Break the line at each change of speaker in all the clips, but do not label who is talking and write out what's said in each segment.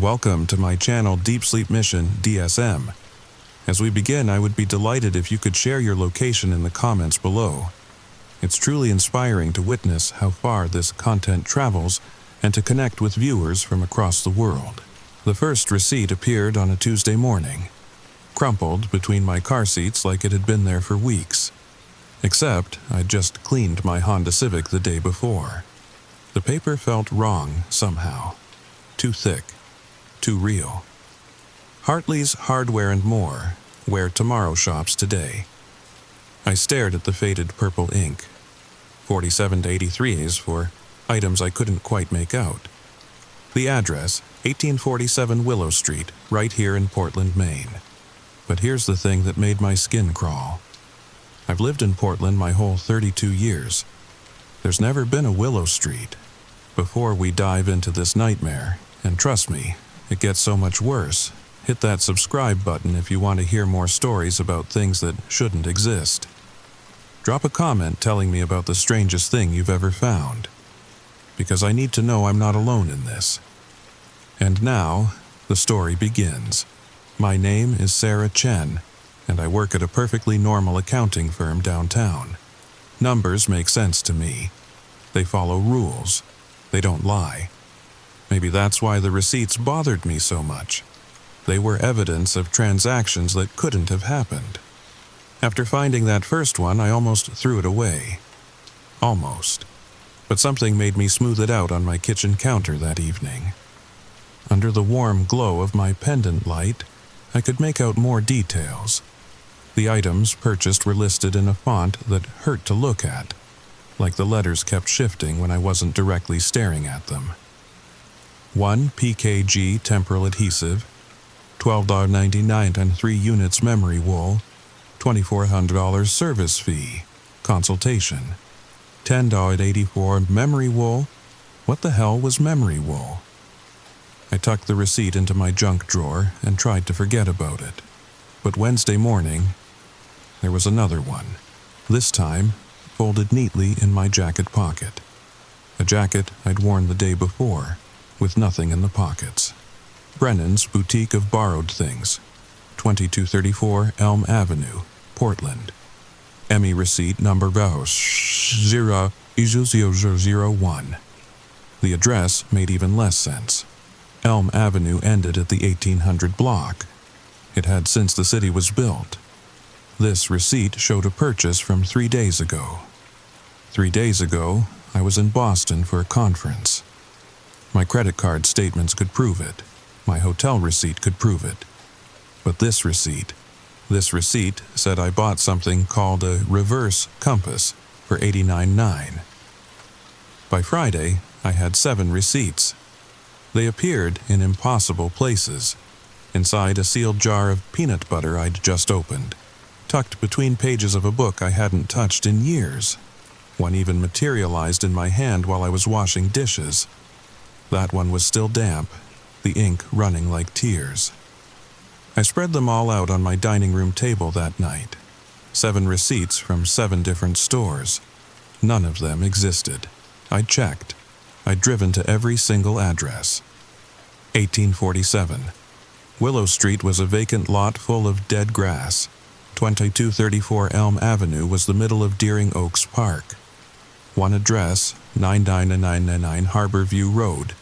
Welcome to my channel Deep Sleep Mission-DSM. As we begin, I would be delighted if you could share your location in the comments below. It's truly inspiring to witness how far this content travels and to connect with viewers from across the world. The first receipt appeared on a Tuesday morning, crumpled between my car seats like it had been there for weeks. Except I'd just cleaned my Honda Civic the day before. The paper felt wrong somehow. Too thick. Too real. Hartley's Hardware and More, where tomorrow shops today. I stared at the faded purple ink. 47 to 83s for items I couldn't quite make out. The address, 1847 Willow Street, right here in Portland, Maine. But here's the thing that made my skin crawl. I've lived in Portland my whole 32 years. There's never been a Willow Street. Before we dive into this nightmare, and trust me, it gets so much worse, hit that subscribe button if you want to hear more stories about things that shouldn't exist. Drop a comment telling me about the strangest thing you've ever found, because I need to know I'm not alone in this. And now, the story begins. My name is Sarah Chen, and I work at a perfectly normal accounting firm downtown. Numbers make sense to me. They follow rules. They don't lie. Maybe that's why the receipts bothered me so much. They were evidence of transactions that couldn't have happened. After finding that first one, I almost threw it away. Almost. But something made me smooth it out on my kitchen counter that evening. Under the warm glow of my pendant light, I could make out more details. The items purchased were listed in a font that hurt to look at, like the letters kept shifting when I wasn't directly staring at them. 1 PKG temporal adhesive, $12.99 and 3 units memory wool, $2,400 service fee, consultation, $10.84 memory wool. What the hell was memory wool? I tucked the receipt into my junk drawer and tried to forget about it. But Wednesday morning, there was another one, this time folded neatly in my jacket pocket. A jacket I'd worn the day before, with nothing in the pockets. Brennan's Boutique of Borrowed Things, 2234 Elm Avenue, Portland. Emmy receipt number 00001. The address made even less sense. Elm Avenue ended at the 1800 block. It had since the city was built. This receipt showed a purchase from 3 days ago. 3 days ago, I was in Boston for a conference. My credit card statements could prove it. My hotel receipt could prove it. But this receipt said I bought something called a reverse compass for $89.9. By Friday, I had 7 receipts. They appeared in impossible places, inside a sealed jar of peanut butter I'd just opened, tucked between pages of a book I hadn't touched in years. One even materialized in my hand while I was washing dishes. That one was still damp, the ink running like tears. I spread them all out on my dining room table that night. 7 receipts from 7 different stores. None of them existed. I'd checked. I'd driven to every single address. 1847. Willow Street was a vacant lot full of dead grass. 2234 Elm Avenue was the middle of Deering Oaks Park. One address, 99999 Harborview Road.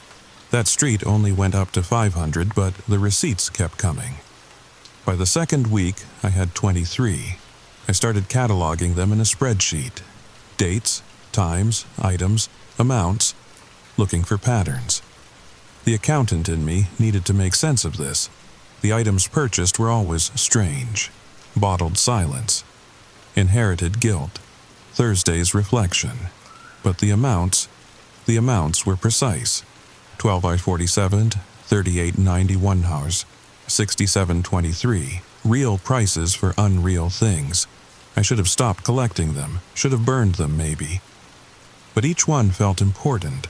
That street only went up to 500, but the receipts kept coming. By the second week, I had 23. I started cataloging them in a spreadsheet. Dates, times, items, amounts, looking for patterns. The accountant in me needed to make sense of this. The items purchased were always strange. Bottled silence. Inherited guilt. Thursday's reflection. But the amounts were precise. 12/47, 38.91 hours, 67.23. Real prices for unreal things. I should have stopped collecting them, should have burned them maybe. But each one felt important,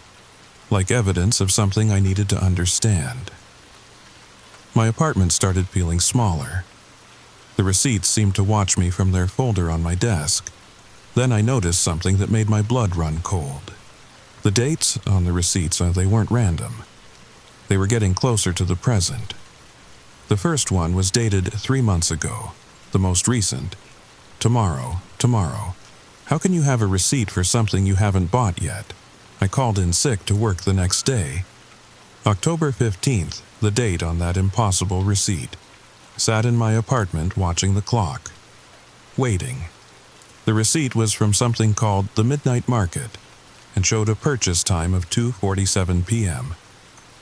like evidence of something I needed to understand. My apartment started feeling smaller. The receipts seemed to watch me from their folder on my desk. Then I noticed something that made my blood run cold. The dates on the receipts, they weren't random. They were getting closer to the present. The first one was dated 3 months ago. The most recent. Tomorrow. How can you have a receipt for something you haven't bought yet? I called in sick to work the next day. October 15th, the date on that impossible receipt. Sat in my apartment watching the clock. Waiting. The receipt was from something called the Midnight Market and showed a purchase time of 2:47 p.m.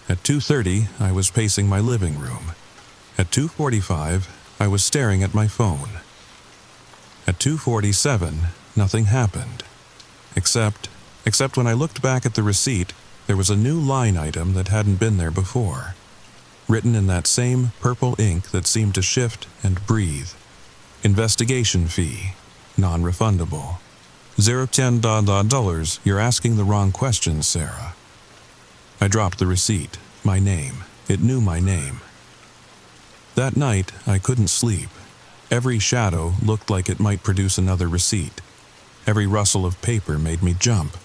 At 2:30, I was pacing my living room. At 2:45, I was staring at my phone. At 2:47, nothing happened. Except when I looked back at the receipt, there was a new line item that hadn't been there before. Written in that same purple ink that seemed to shift and breathe. Investigation fee. Non-refundable. $0.10. You're asking the wrong question, Sarah. I dropped the receipt. My name. It knew my name. That night, I couldn't sleep. Every shadow looked like it might produce another receipt. Every rustle of paper made me jump.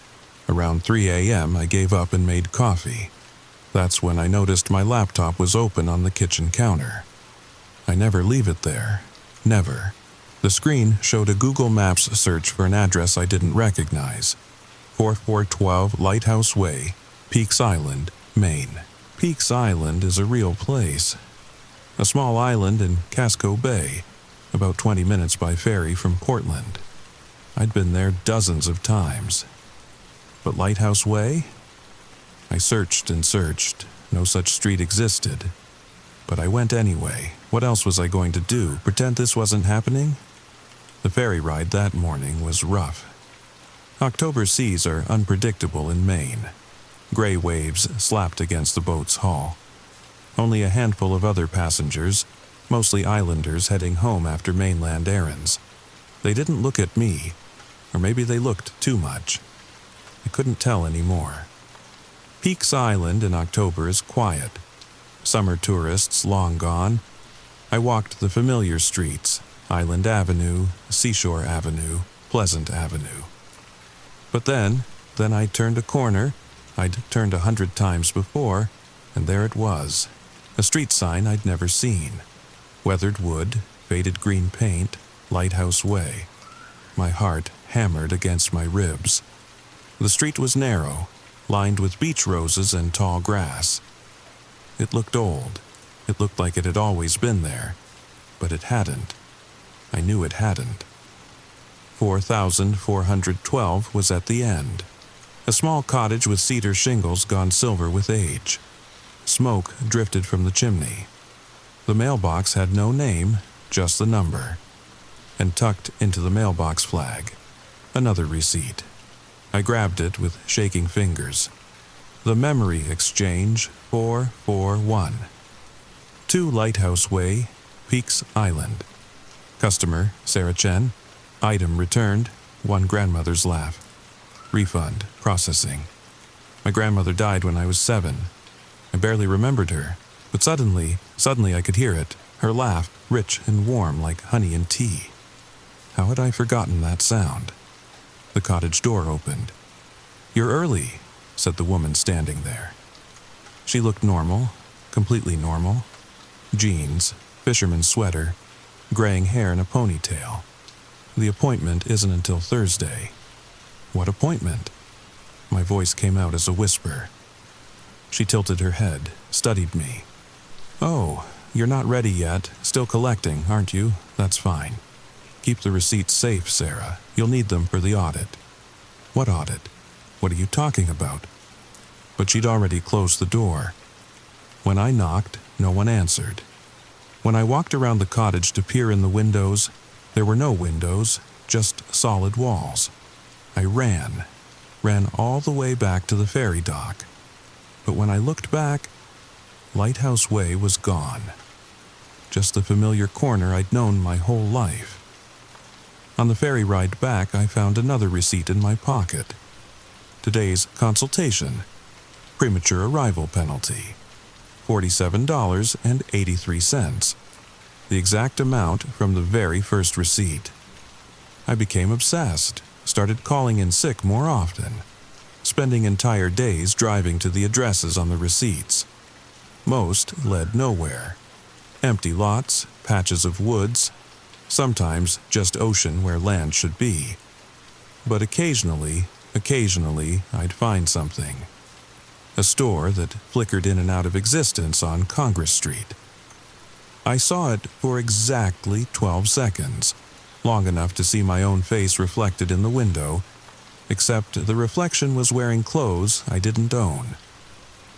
Around 3 a.m., I gave up and made coffee. That's when I noticed my laptop was open on the kitchen counter. I never leave it there. Never. The screen showed a Google Maps search for an address I didn't recognize. 4412 Lighthouse Way, Peaks Island, Maine. Peaks Island is a real place. A small island in Casco Bay, about 20 minutes by ferry from Portland. I'd been there dozens of times. But Lighthouse Way? I searched and searched. No such street existed. But I went anyway. What else was I going to do? Pretend this wasn't happening? The ferry ride that morning was rough. October seas are unpredictable in Maine. Gray waves slapped against the boat's hull. Only a handful of other passengers, mostly islanders heading home after mainland errands. They didn't look at me, or maybe they looked too much. I couldn't tell anymore. Peaks Island in October is quiet. Summer tourists long gone. I walked the familiar streets, Island Avenue, Seashore Avenue, Pleasant Avenue. But then I turned a corner. I'd turned 100 times before, and there it was. A street sign I'd never seen. Weathered wood, faded green paint, Lighthouse Way. My heart hammered against my ribs. The street was narrow, lined with beach roses and tall grass. It looked old. It looked like it had always been there. But it hadn't. I knew it hadn't. 4412 was at the end. A small cottage with cedar shingles gone silver with age. Smoke drifted from the chimney. The mailbox had no name, just the number. And tucked into the mailbox flag, another receipt. I grabbed it with shaking fingers. The Memory Exchange 441. 2 Lighthouse Way, Peaks Island. Customer, Sarah Chen. Item returned, 1 grandmother's laugh. Refund, processing. My grandmother died when I was 7. I barely remembered her, but suddenly I could hear it, her laugh, rich and warm like honey and tea. How had I forgotten that sound? The cottage door opened. "You're early," said the woman standing there. She looked normal, completely normal. Jeans, fisherman's sweater, graying hair in a ponytail. "The appointment isn't until Thursday." "What appointment?" My voice came out as a whisper. She tilted her head, studied me. "Oh, you're not ready yet. Still collecting, aren't you? That's fine. Keep the receipts safe, Sarah. You'll need them for the audit." "What audit? What are you talking about?" But she'd already closed the door. When I knocked, no one answered. When I walked around the cottage to peer in the windows, there were no windows, just solid walls. I ran all the way back to the ferry dock. But when I looked back, Lighthouse Way was gone. Just the familiar corner I'd known my whole life. On the ferry ride back, I found another receipt in my pocket. Today's consultation. Premature arrival penalty. $47.83. The exact amount from the very first receipt. I became obsessed, started calling in sick more often, spending entire days driving to the addresses on the receipts. Most led nowhere. Empty lots, patches of woods, sometimes just ocean where land should be. But occasionally, I'd find something. A store that flickered in and out of existence on Congress Street. I saw it for exactly 12 seconds, long enough to see my own face reflected in the window, except the reflection was wearing clothes I didn't own.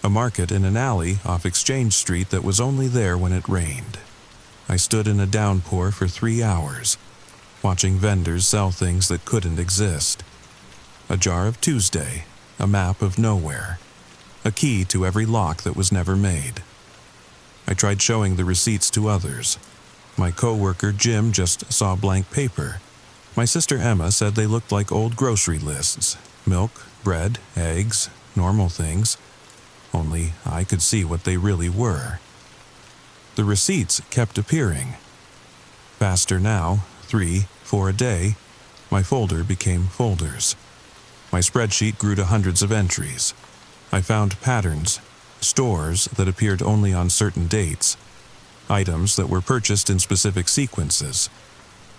A market in an alley off Exchange Street that was only there when it rained. I stood in a downpour for 3 hours, watching vendors sell things that couldn't exist. A jar of Tuesday, a map of nowhere, a key to every lock that was never made. I tried showing the receipts to others. My co-worker Jim just saw blank paper. My sister Emma said they looked like old grocery lists. Milk, bread, eggs, normal things. Only I could see what they really were. The receipts kept appearing. Faster now, 3, 4 a day. My folder became folders. My spreadsheet grew to hundreds of entries. I found patterns, stores that appeared only on certain dates, items that were purchased in specific sequences,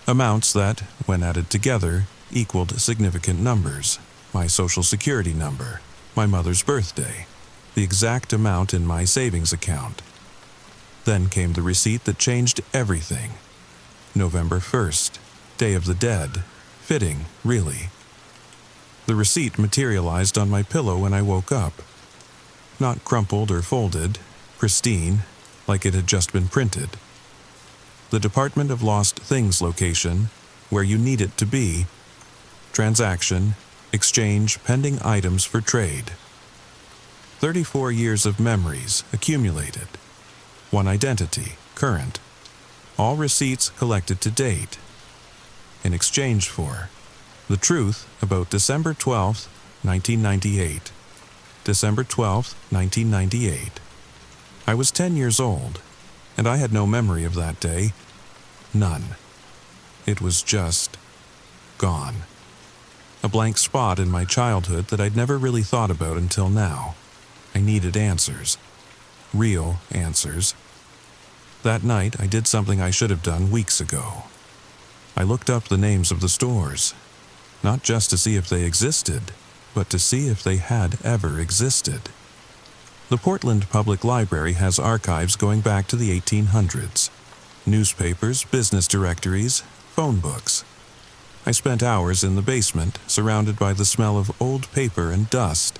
amounts that, when added together, equaled significant numbers, my social security number, my mother's birthday, the exact amount in my savings account. Then came the receipt that changed everything. November 1st, Day of the Dead. Fitting, really. The receipt materialized on my pillow when I woke up. Not crumpled or folded, pristine, like it had just been printed. The Department of Lost Things location, where you need it to be. Transaction, exchange pending items for trade. 34 years of memories accumulated. One identity, current. All receipts collected to date. In exchange for the truth about December 12th, 1998. December 12th, 1998. I was 10 years old, and I had no memory of that day. None. It was just gone. A blank spot in my childhood that I'd never really thought about until now. I needed answers. Real answers. That night, I did something I should have done weeks ago. I looked up the names of the stores, not just to see if they existed, but to see if they had ever existed. The Portland Public Library has archives going back to the 1800s. Newspapers, business directories, phone books. I spent hours in the basement, surrounded by the smell of old paper and dust,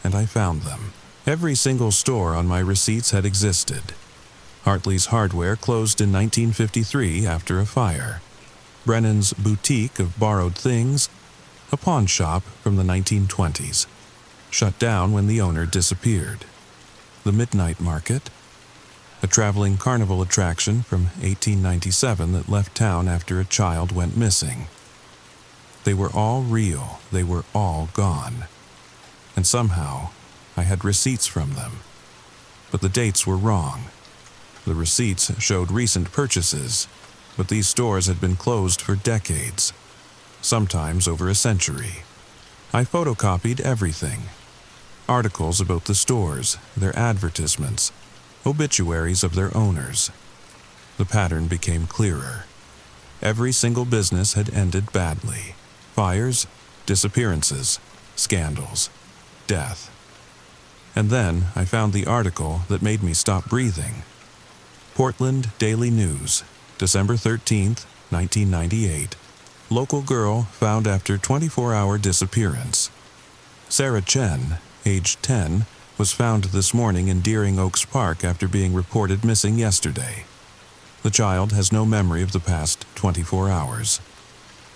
and I found them. Every single store on my receipts had existed. Hartley's Hardware closed in 1953 after a fire. Brennan's Boutique of Borrowed Things, a pawn shop from the 1920s, shut down when the owner disappeared. The Midnight Market, a traveling carnival attraction from 1897 that left town after a child went missing. They were all real, they were all gone. And somehow, I had receipts from them. But the dates were wrong. The receipts showed recent purchases, but these stores had been closed for decades, sometimes over a century. I photocopied everything. Articles about the stores, their advertisements, obituaries of their owners. The pattern became clearer. Every single business had ended badly. Fires, disappearances, scandals, death. And then I found the article that made me stop breathing. Portland Daily News, December 13th, 1998. Local girl found after 24-hour disappearance. Sarah Chen, aged 10, was found this morning in Deering Oaks Park after being reported missing yesterday. The child has no memory of the past 24 hours.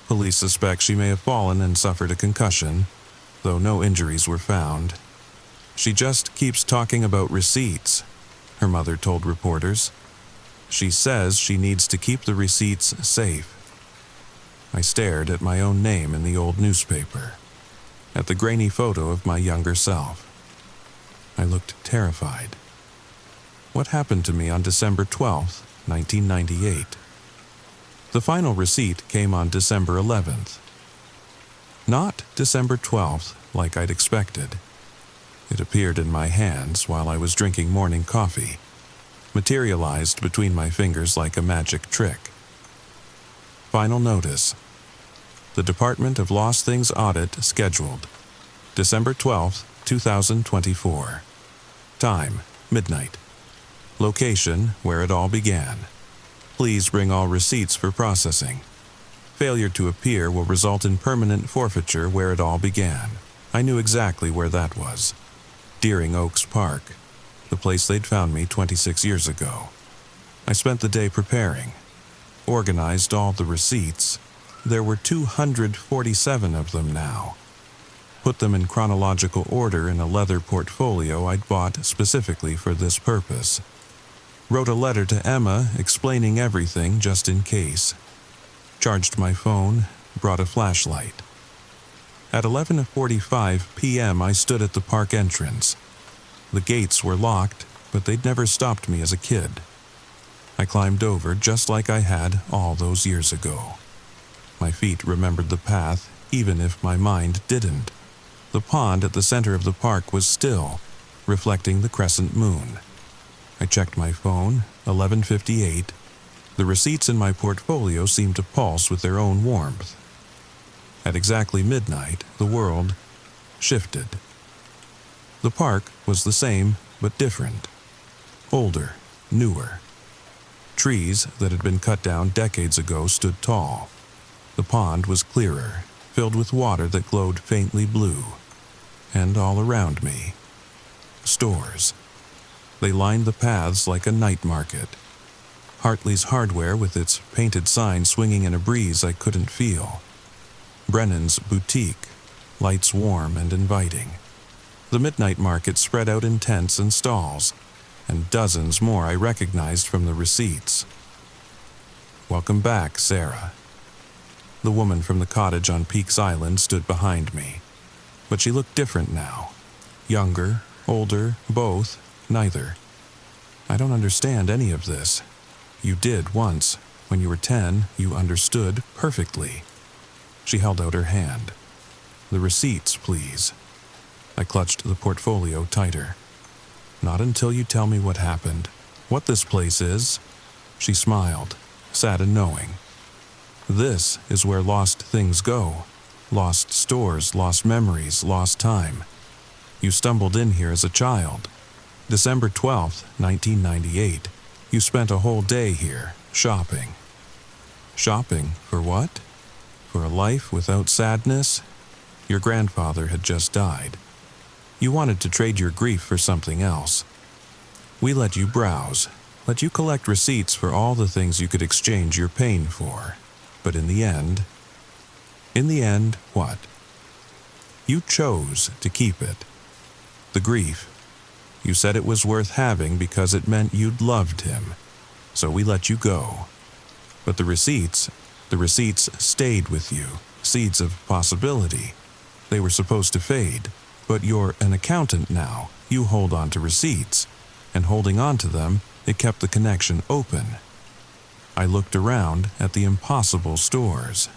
Police suspect she may have fallen and suffered a concussion, though no injuries were found. She just keeps talking about receipts, her mother told reporters. She says she needs to keep the receipts safe. I stared at my own name in the old newspaper, at the grainy photo of my younger self. I looked terrified. What happened to me on December 12th, 1998? The final receipt came on December 11th. Not December 12th, like I'd expected. It appeared in my hands while I was drinking morning coffee, materialized between my fingers like a magic trick. Final notice. The Department of Lost Things audit scheduled. December 12th, 2024. Time, midnight. Location, where it all began. Please bring all receipts for processing. Failure to appear will result in permanent forfeiture where it all began. I knew exactly where that was. Deering Oaks Park, the place they'd found me 26 years ago. I spent the day preparing, organized all the receipts. There were 247 of them now. Put them in chronological order in a leather portfolio I'd bought specifically for this purpose. Wrote a letter to Emma explaining everything just in case. Charged my phone, brought a flashlight. At 11:45 p.m. I stood at the park entrance. The gates were locked, but they'd never stopped me as a kid. I climbed over just like I had all those years ago. My feet remembered the path, even if my mind didn't. The pond at the center of the park was still, reflecting the crescent moon. I checked my phone, 11:58. The receipts in my portfolio seemed to pulse with their own warmth. At exactly midnight, the world shifted. The park was the same, but different. Older, newer. Trees that had been cut down decades ago stood tall. The pond was clearer, filled with water that glowed faintly blue. And all around me, stores. They lined the paths like a night market. Hartley's Hardware with its painted sign swinging in a breeze I couldn't feel. Brennan's Boutique, lights warm and inviting. The midnight market spread out in tents and stalls, and dozens more I recognized from the receipts. Welcome back, Sarah. The woman from the cottage on Peaks Island stood behind me. But she looked different now. Younger, older, both, neither. I don't understand any of this. You did once. When you were 10, you understood perfectly. She held out her hand. The receipts, please. I clutched the portfolio tighter. Not until you tell me what happened, what this place is. She smiled, sad and knowing. This is where lost things go. Lost stores, lost memories, lost time. You stumbled in here as a child. December 12th, 1998. You spent a whole day here, shopping. Shopping for what? For a life without sadness? Your grandfather had just died. You wanted to trade your grief for something else. We let you browse, let you collect receipts for all the things you could exchange your pain for. But in the end, what? You chose to keep it. The grief. You said it was worth having because it meant you'd loved him. So we let you go. But the receipts stayed with you, seeds of possibility. They were supposed to fade, but you're an accountant now. You hold on to receipts, and holding on to them, it kept the connection open. I looked around at the impossible stores,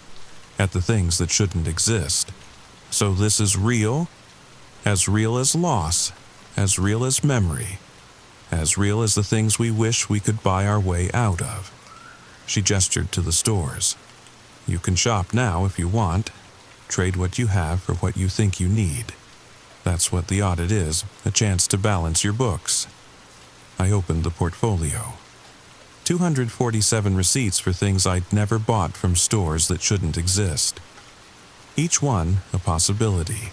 at the things that shouldn't exist. So this is real as loss, as real as memory, as real as the things we wish we could buy our way out of. She gestured to the stores. You can shop now if you want. Trade what you have for what you think you need. That's what the audit is, a chance to balance your books. I opened the portfolio. 247 receipts for things I'd never bought from stores that shouldn't exist. Each one a possibility,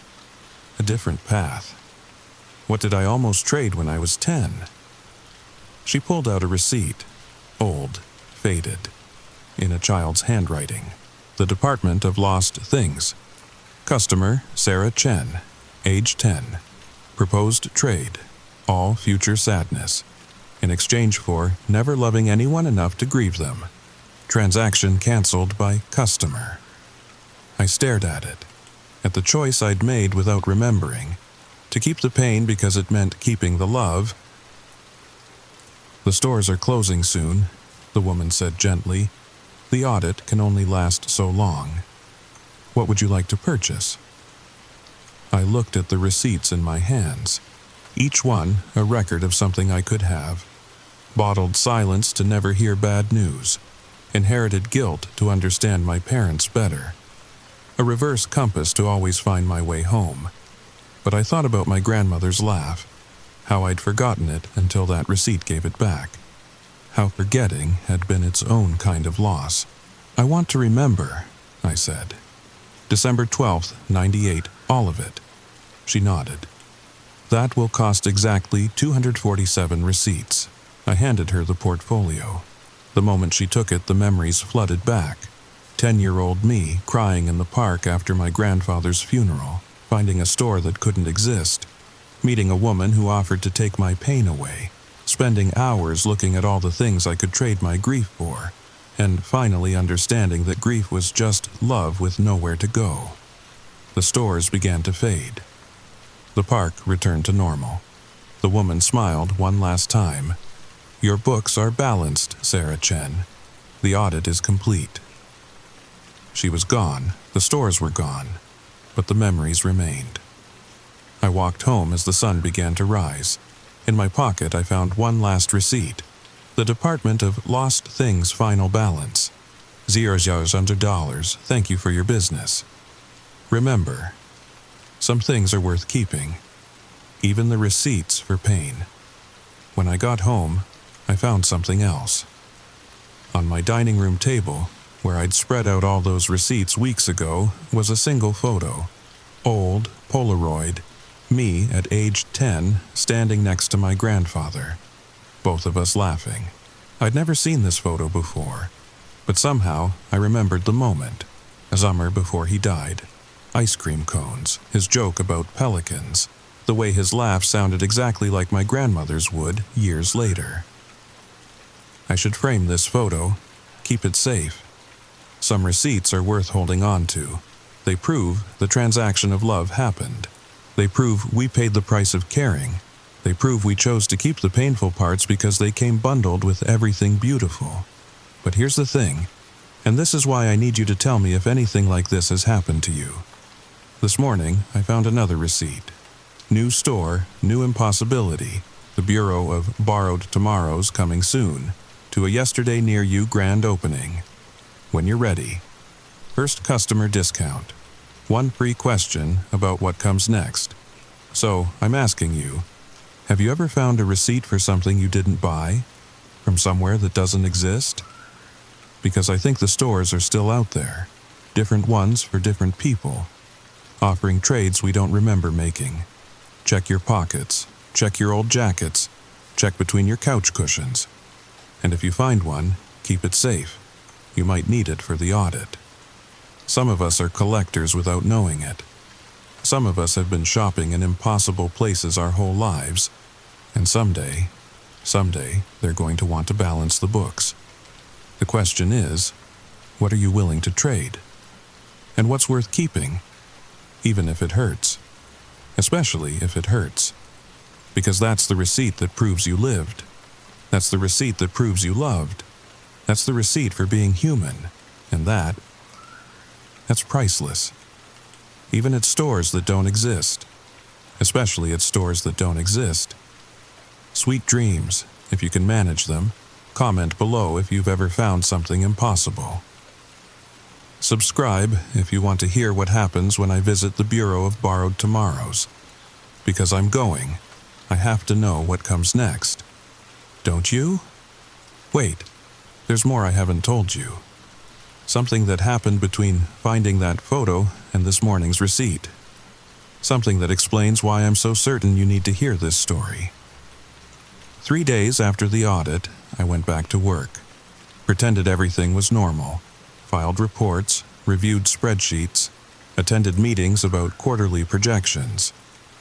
a different path. What did I almost trade when I was 10? She pulled out a receipt, old, faded, in a child's handwriting. The Department of Lost Things. Customer, Sarah Chen, age 10. Proposed trade, all future sadness. In exchange for never loving anyone enough to grieve them. Transaction canceled by customer. I stared at it, at the choice I'd made without remembering, to keep the pain because it meant keeping the love. The stores are closing soon, the woman said gently. The audit can only last so long. What would you like to purchase? I looked at the receipts in my hands, each one a record of something I could have. Bottled silence to never hear bad news, inherited guilt to understand my parents better, a reverse compass to always find my way home. But I thought about my grandmother's laugh, how I'd forgotten it until that receipt gave it back, how forgetting had been its own kind of loss. "I want to remember," I said. "December 12th, 98, all of it." She nodded. "That will cost exactly 247 receipts." I handed her the portfolio. The moment she took it, the memories flooded back. 10-year-old me crying in the park after my grandfather's funeral, finding a store that couldn't exist, meeting a woman who offered to take my pain away, spending hours looking at all the things I could trade my grief for, and finally understanding that grief was just love with nowhere to go. The stores began to fade. The park returned to normal. The woman smiled one last time. "Your books are balanced, Sarah Chen. The audit is complete." She was gone, the stores were gone, but the memories remained. I walked home as the sun began to rise. In my pocket I found one last receipt. The Department of Lost Things final balance. $0. Thank you for your business. Remember, some things are worth keeping, even the receipts for pain. When I got home, I found something else. On my dining room table, where I'd spread out all those receipts weeks ago, was a single photo. Old, Polaroid, me at age 10, standing next to my grandfather. Both of us laughing. I'd never seen this photo before, but somehow I remembered the moment. A summer before he died. Ice cream cones, his joke about pelicans, the way his laugh sounded exactly like my grandmother's would years later. I should frame this photo, keep it safe. Some receipts are worth holding on to. They prove the transaction of love happened. They prove we paid the price of caring. They prove we chose to keep the painful parts because they came bundled with everything beautiful. But here's the thing, and this is why I need you to tell me if anything like this has happened to you. This morning, I found another receipt. New store, new impossibility. The Bureau of Borrowed Tomorrows coming soon. To a yesterday near you grand opening. When you're ready. First customer discount. One free question about what comes next. So, I'm asking you, have you ever found a receipt for something you didn't buy? From somewhere that doesn't exist? Because I think the stores are still out there. Different ones for different people. Offering trades we don't remember making. Check your pockets. Check your old jackets. Check between your couch cushions. And if you find one, keep it safe. You might need it for the audit. Some of us are collectors without knowing it. Some of us have been shopping in impossible places our whole lives. And someday, they're going to want to balance the books. The question is, what are you willing to trade? And what's worth keeping? Even if it hurts. Especially if it hurts. Because that's the receipt that proves you lived. That's the receipt that proves you loved. That's the receipt for being human. And that's priceless. Even at stores that don't exist. Especially at stores that don't exist. Sweet dreams, if you can manage them. Comment below if you've ever found something impossible. Subscribe if you want to hear what happens when I visit the Bureau of Borrowed Tomorrows. Because I'm going, I have to know what comes next. Don't you? Wait, there's more I haven't told you. Something that happened between finding that photo and this morning's receipt. Something that explains why I'm so certain you need to hear this story. 3 days after the audit, I went back to work. Pretended everything was normal. Filed reports, reviewed spreadsheets, attended meetings about quarterly projections.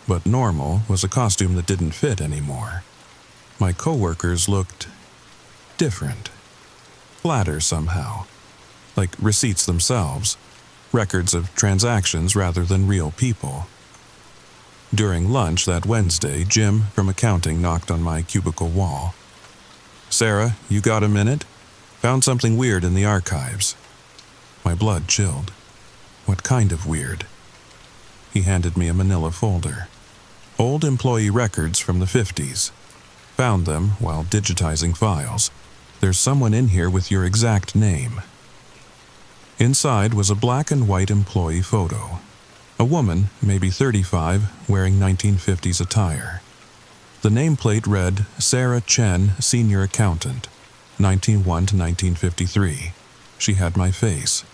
But normal was a costume that didn't fit anymore. My coworkers looked different. Flatter somehow. Like receipts themselves. Records of transactions rather than real people. During lunch that Wednesday, Jim from accounting knocked on my cubicle wall. "Sarah, you got a minute? Found something weird in the archives." My blood chilled. What kind of weird? He handed me a manila folder. Old employee records from the 50s. Found them while digitizing files. There's someone in here with your exact name. Inside was a black and white employee photo. A woman, maybe 35, wearing 1950s attire. The nameplate read Sarah Chen, Senior Accountant, 1901 to 1953. She had my face.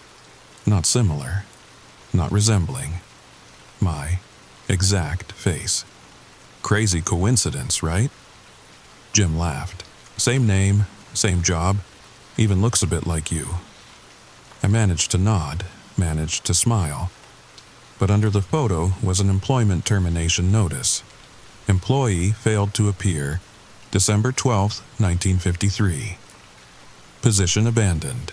Not similar. Not resembling. My exact face. Crazy coincidence, right? Jim laughed. Same name, same job, even looks a bit like you. I managed to nod, managed to smile. But under the photo was an employment termination notice. Employee failed to appear, December 12, 1953. Position abandoned.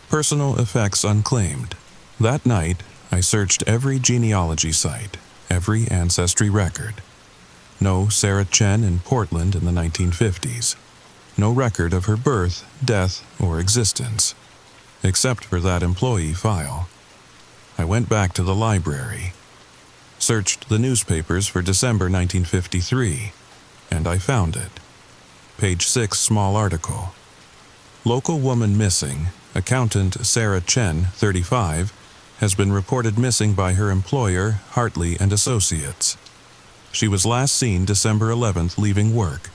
Personal effects unclaimed. That night, I searched every genealogy site, every ancestry record. No Sarah Chen in Portland in the 1950s. No record of her birth, death, or existence. Except for that employee file. I went back to the library. Searched the newspapers for December 1953, and I found it. Page 6, small article. Local woman missing, accountant Sarah Chen, 35, has been reported missing by her employer, Hartley and Associates. She was last seen December 11th leaving work.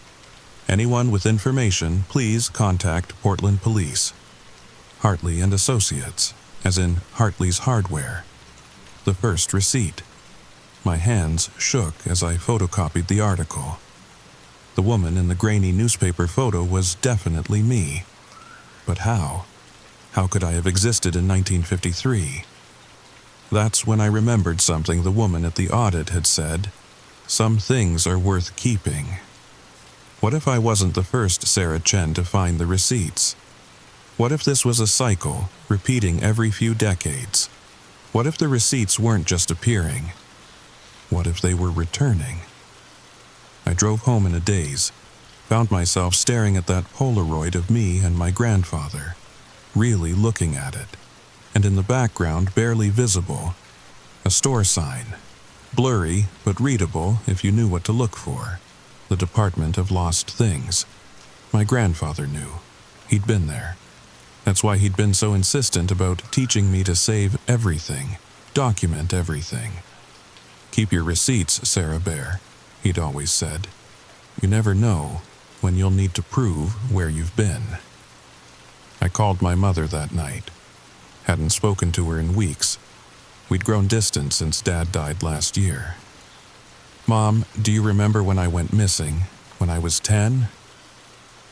Anyone with information, please contact Portland Police. Hartley and Associates, as in Hartley's Hardware. The first receipt. My hands shook as I photocopied the article. The woman in the grainy newspaper photo was definitely me. But how? How could I have existed in 1953? That's when I remembered something the woman at the audit had said. Some things are worth keeping. What if I wasn't the first Sarah Chen to find the receipts? What if this was a cycle, repeating every few decades? What if the receipts weren't just appearing? What if they were returning? I drove home in a daze, found myself staring at that Polaroid of me and my grandfather, really looking at it, and in the background, barely visible, a store sign, blurry but readable if you knew what to look for, the Department of Lost Things. My grandfather knew. He'd been there. That's why he'd been so insistent about teaching me to save everything, document everything. Keep your receipts, Sarah Bear, he'd always said. You never know when you'll need to prove where you've been. I called my mother that night. Hadn't spoken to her in weeks. We'd grown distant since Dad died last year. Mom, do you remember when I went missing, when I was 10?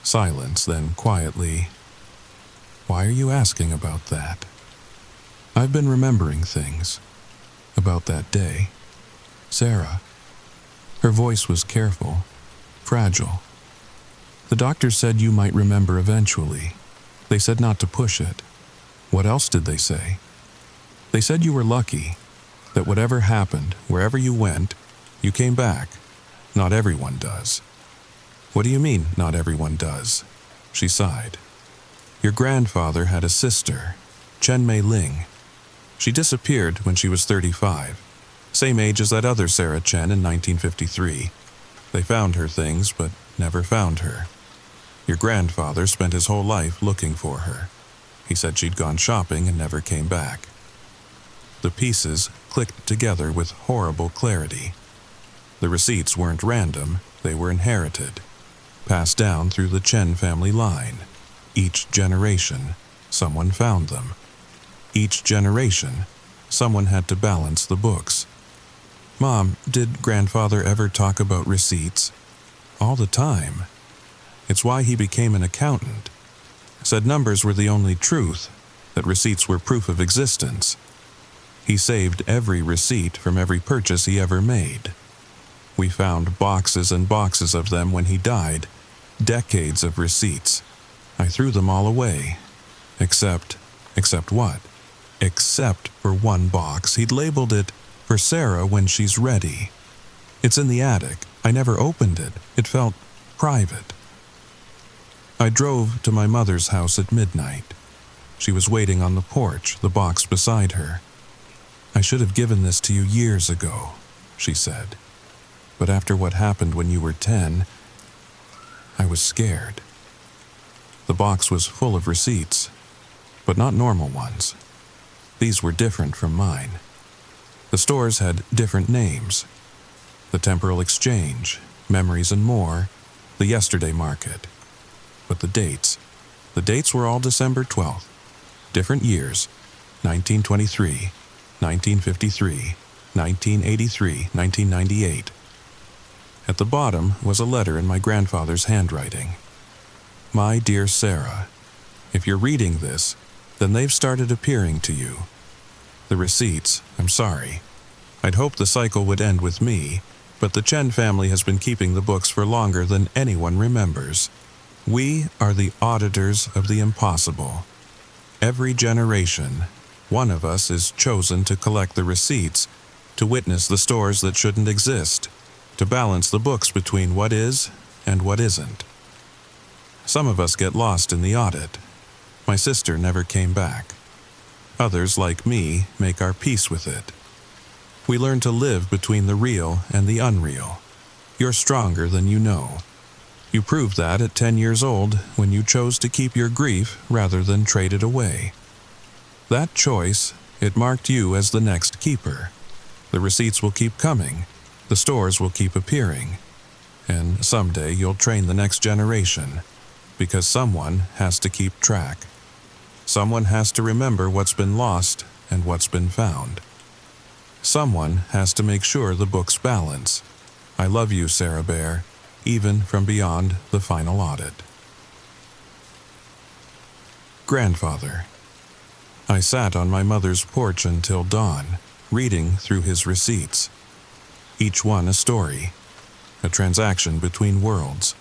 Silence, then quietly, why are you asking about that? I've been remembering things. About that day. Sarah. Her voice was careful, fragile. The doctor said you might remember eventually. They said not to push it. What else did they say? They said you were lucky, that whatever happened, wherever you went, you came back. Not everyone does. What do you mean, not everyone does? She sighed. Your grandfather had a sister, Chen Mei Ling. She disappeared when she was 35, same age as that other Sarah Chen in 1953. They found her things, but never found her. Your grandfather spent his whole life looking for her. He said she'd gone shopping and never came back. The pieces clicked together with horrible clarity. The receipts weren't random, they were inherited, passed down through the Chen family line. Each generation, someone found them. Each generation, someone had to balance the books. Mom, did grandfather ever talk about receipts? All the time. It's why he became an accountant. Said numbers were the only truth, that receipts were proof of existence. He saved every receipt from every purchase he ever made. We found boxes and boxes of them when he died, decades of receipts. I threw them all away. Except what? Except for one box. He'd labeled it, for Sarah when she's ready. It's in the attic. I never opened it. It felt private. I drove to my mother's house at midnight. She was waiting on the porch, the box beside her. I "I should have given this to you years ago," she said. "But after what happened when you were 10, I was scared." The box was full of receipts, but not normal ones. These were different from mine. The stores had different names: the Temporal Exchange, Memories and More, the Yesterday Market. But the dates were all December 12th. Different years: 1923, 1953, 1983, 1998. At the bottom was a letter in my grandfather's handwriting. "My dear Sarah, if you're reading this, then they've started appearing to you. The receipts, I'm sorry. I'd hoped the cycle would end with me, but the Chen family has been keeping the books for longer than anyone remembers. We are the auditors of the impossible. Every generation, one of us is chosen to collect the receipts, to witness the stores that shouldn't exist, to balance the books between what is and what isn't. Some of us get lost in the audit. My sister never came back. Others, like me, make our peace with it. We learn to live between the real and the unreal. You're stronger than you know. You proved that at 10 years old when you chose to keep your grief rather than trade it away. That choice, it marked you as the next keeper. The receipts will keep coming. The stores will keep appearing. And someday you'll train the next generation, because someone has to keep track. Someone has to remember what's been lost and what's been found. Someone has to make sure the books balance. I love you, Sarah Bear, even from beyond the final audit." Grandfather. I sat on my mother's porch until dawn, reading through his receipts. Each one a story, a transaction between worlds,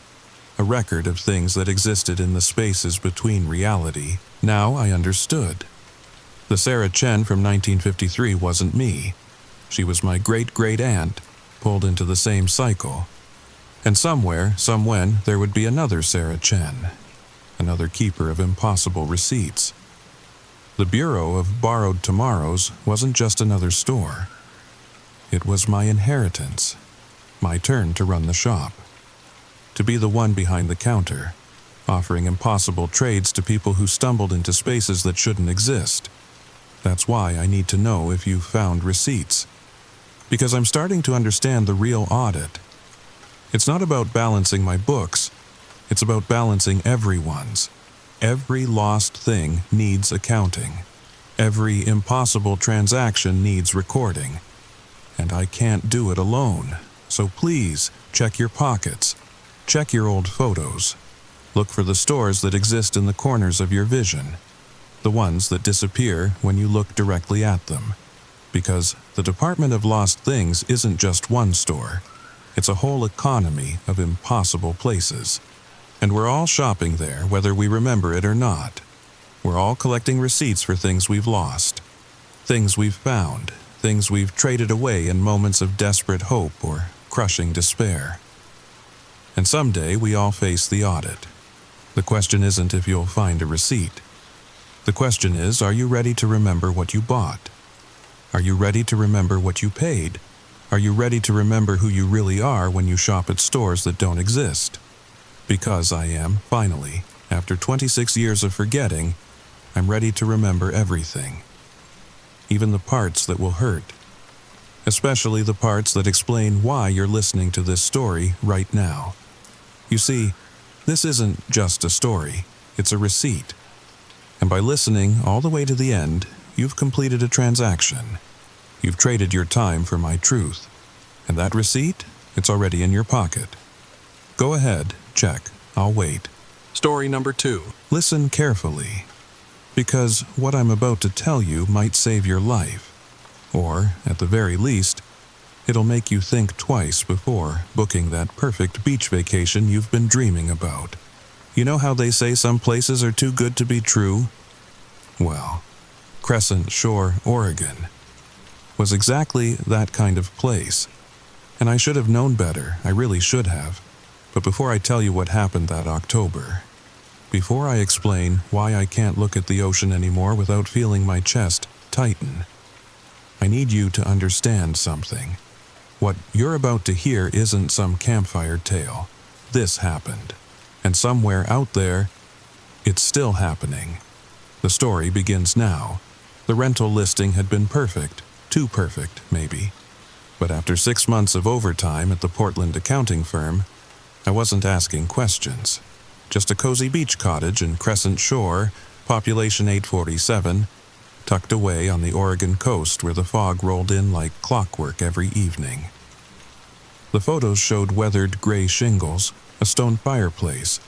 a record of things that existed in the spaces between reality. Now I understood. The Sarah Chen from 1953 wasn't me. She was my great-great-aunt, pulled into the same cycle. And somewhere, somewhen, there would be another Sarah Chen, another keeper of impossible receipts. The Bureau of Borrowed Tomorrows wasn't just another store. It was my inheritance, my turn to run the shop, to be the one behind the counter, offering impossible trades to people who stumbled into spaces that shouldn't exist. That's why I need to know if you've found receipts, because I'm starting to understand the real audit. It's not about balancing my books, it's about balancing everyone's. Every lost thing needs accounting. Every impossible transaction needs recording. And I can't do it alone, so please check your pockets, check your old photos. Look for the stores that exist in the corners of your vision, the ones that disappear when you look directly at them. Because the Department of Lost Things isn't just one store. It's a whole economy of impossible places. And we're all shopping there, whether we remember it or not. We're all collecting receipts for things we've lost, things we've found, things we've traded away in moments of desperate hope or crushing despair. And someday we all face the audit. The question isn't if you'll find a receipt. The question is, are you ready to remember what you bought? Are you ready to remember what you paid? Are you ready to remember who you really are when you shop at stores that don't exist? Because I am, finally, after 26 years of forgetting, I'm ready to remember everything. Even the parts that will hurt. Especially the parts that explain why you're listening to this story right now. You see, this isn't just a story, it's a receipt. And by listening all the way to the end, you've completed a transaction. You've traded your time for my truth. And that receipt, it's already in your pocket. Go ahead, check, I'll wait. Story number 2. Listen carefully, because what I'm about to tell you might save your life. Or, at the very least, it'll make you think twice before booking that perfect beach vacation you've been dreaming about. You know how they say some places are too good to be true? Well, Crescent Shore, Oregon, was exactly that kind of place. And I should have known better, I really should have. But before I tell you what happened that October, before I explain why I can't look at the ocean anymore without feeling my chest tighten, I need you to understand something. What you're about to hear isn't some campfire tale. This happened. And somewhere out there, it's still happening. The story begins now. The rental listing had been perfect. Too perfect, maybe. But after 6 months of overtime at the Portland accounting firm, I wasn't asking questions. Just a cozy beach cottage in Crescent Shore, population 847, tucked away on the Oregon coast where the fog rolled in like clockwork every evening. The photos showed weathered gray shingles, a stone fireplace,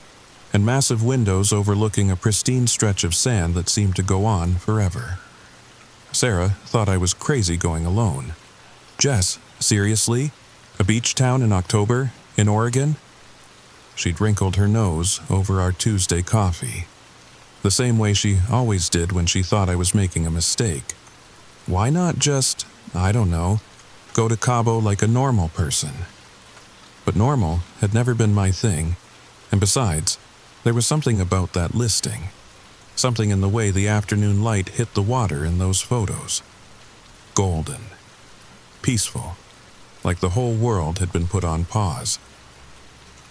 and massive windows overlooking a pristine stretch of sand that seemed to go on forever. Sarah thought I was crazy going alone. Jess, seriously? A beach town in October, in Oregon? She'd wrinkled her nose over our Tuesday coffee, the same way she always did when she thought I was making a mistake. Why not just, I don't know, go to Cabo like a normal person? But normal had never been my thing, and besides, there was something about that listing. Something in the way the afternoon light hit the water in those photos. Golden. Peaceful. Like the whole world had been put on pause.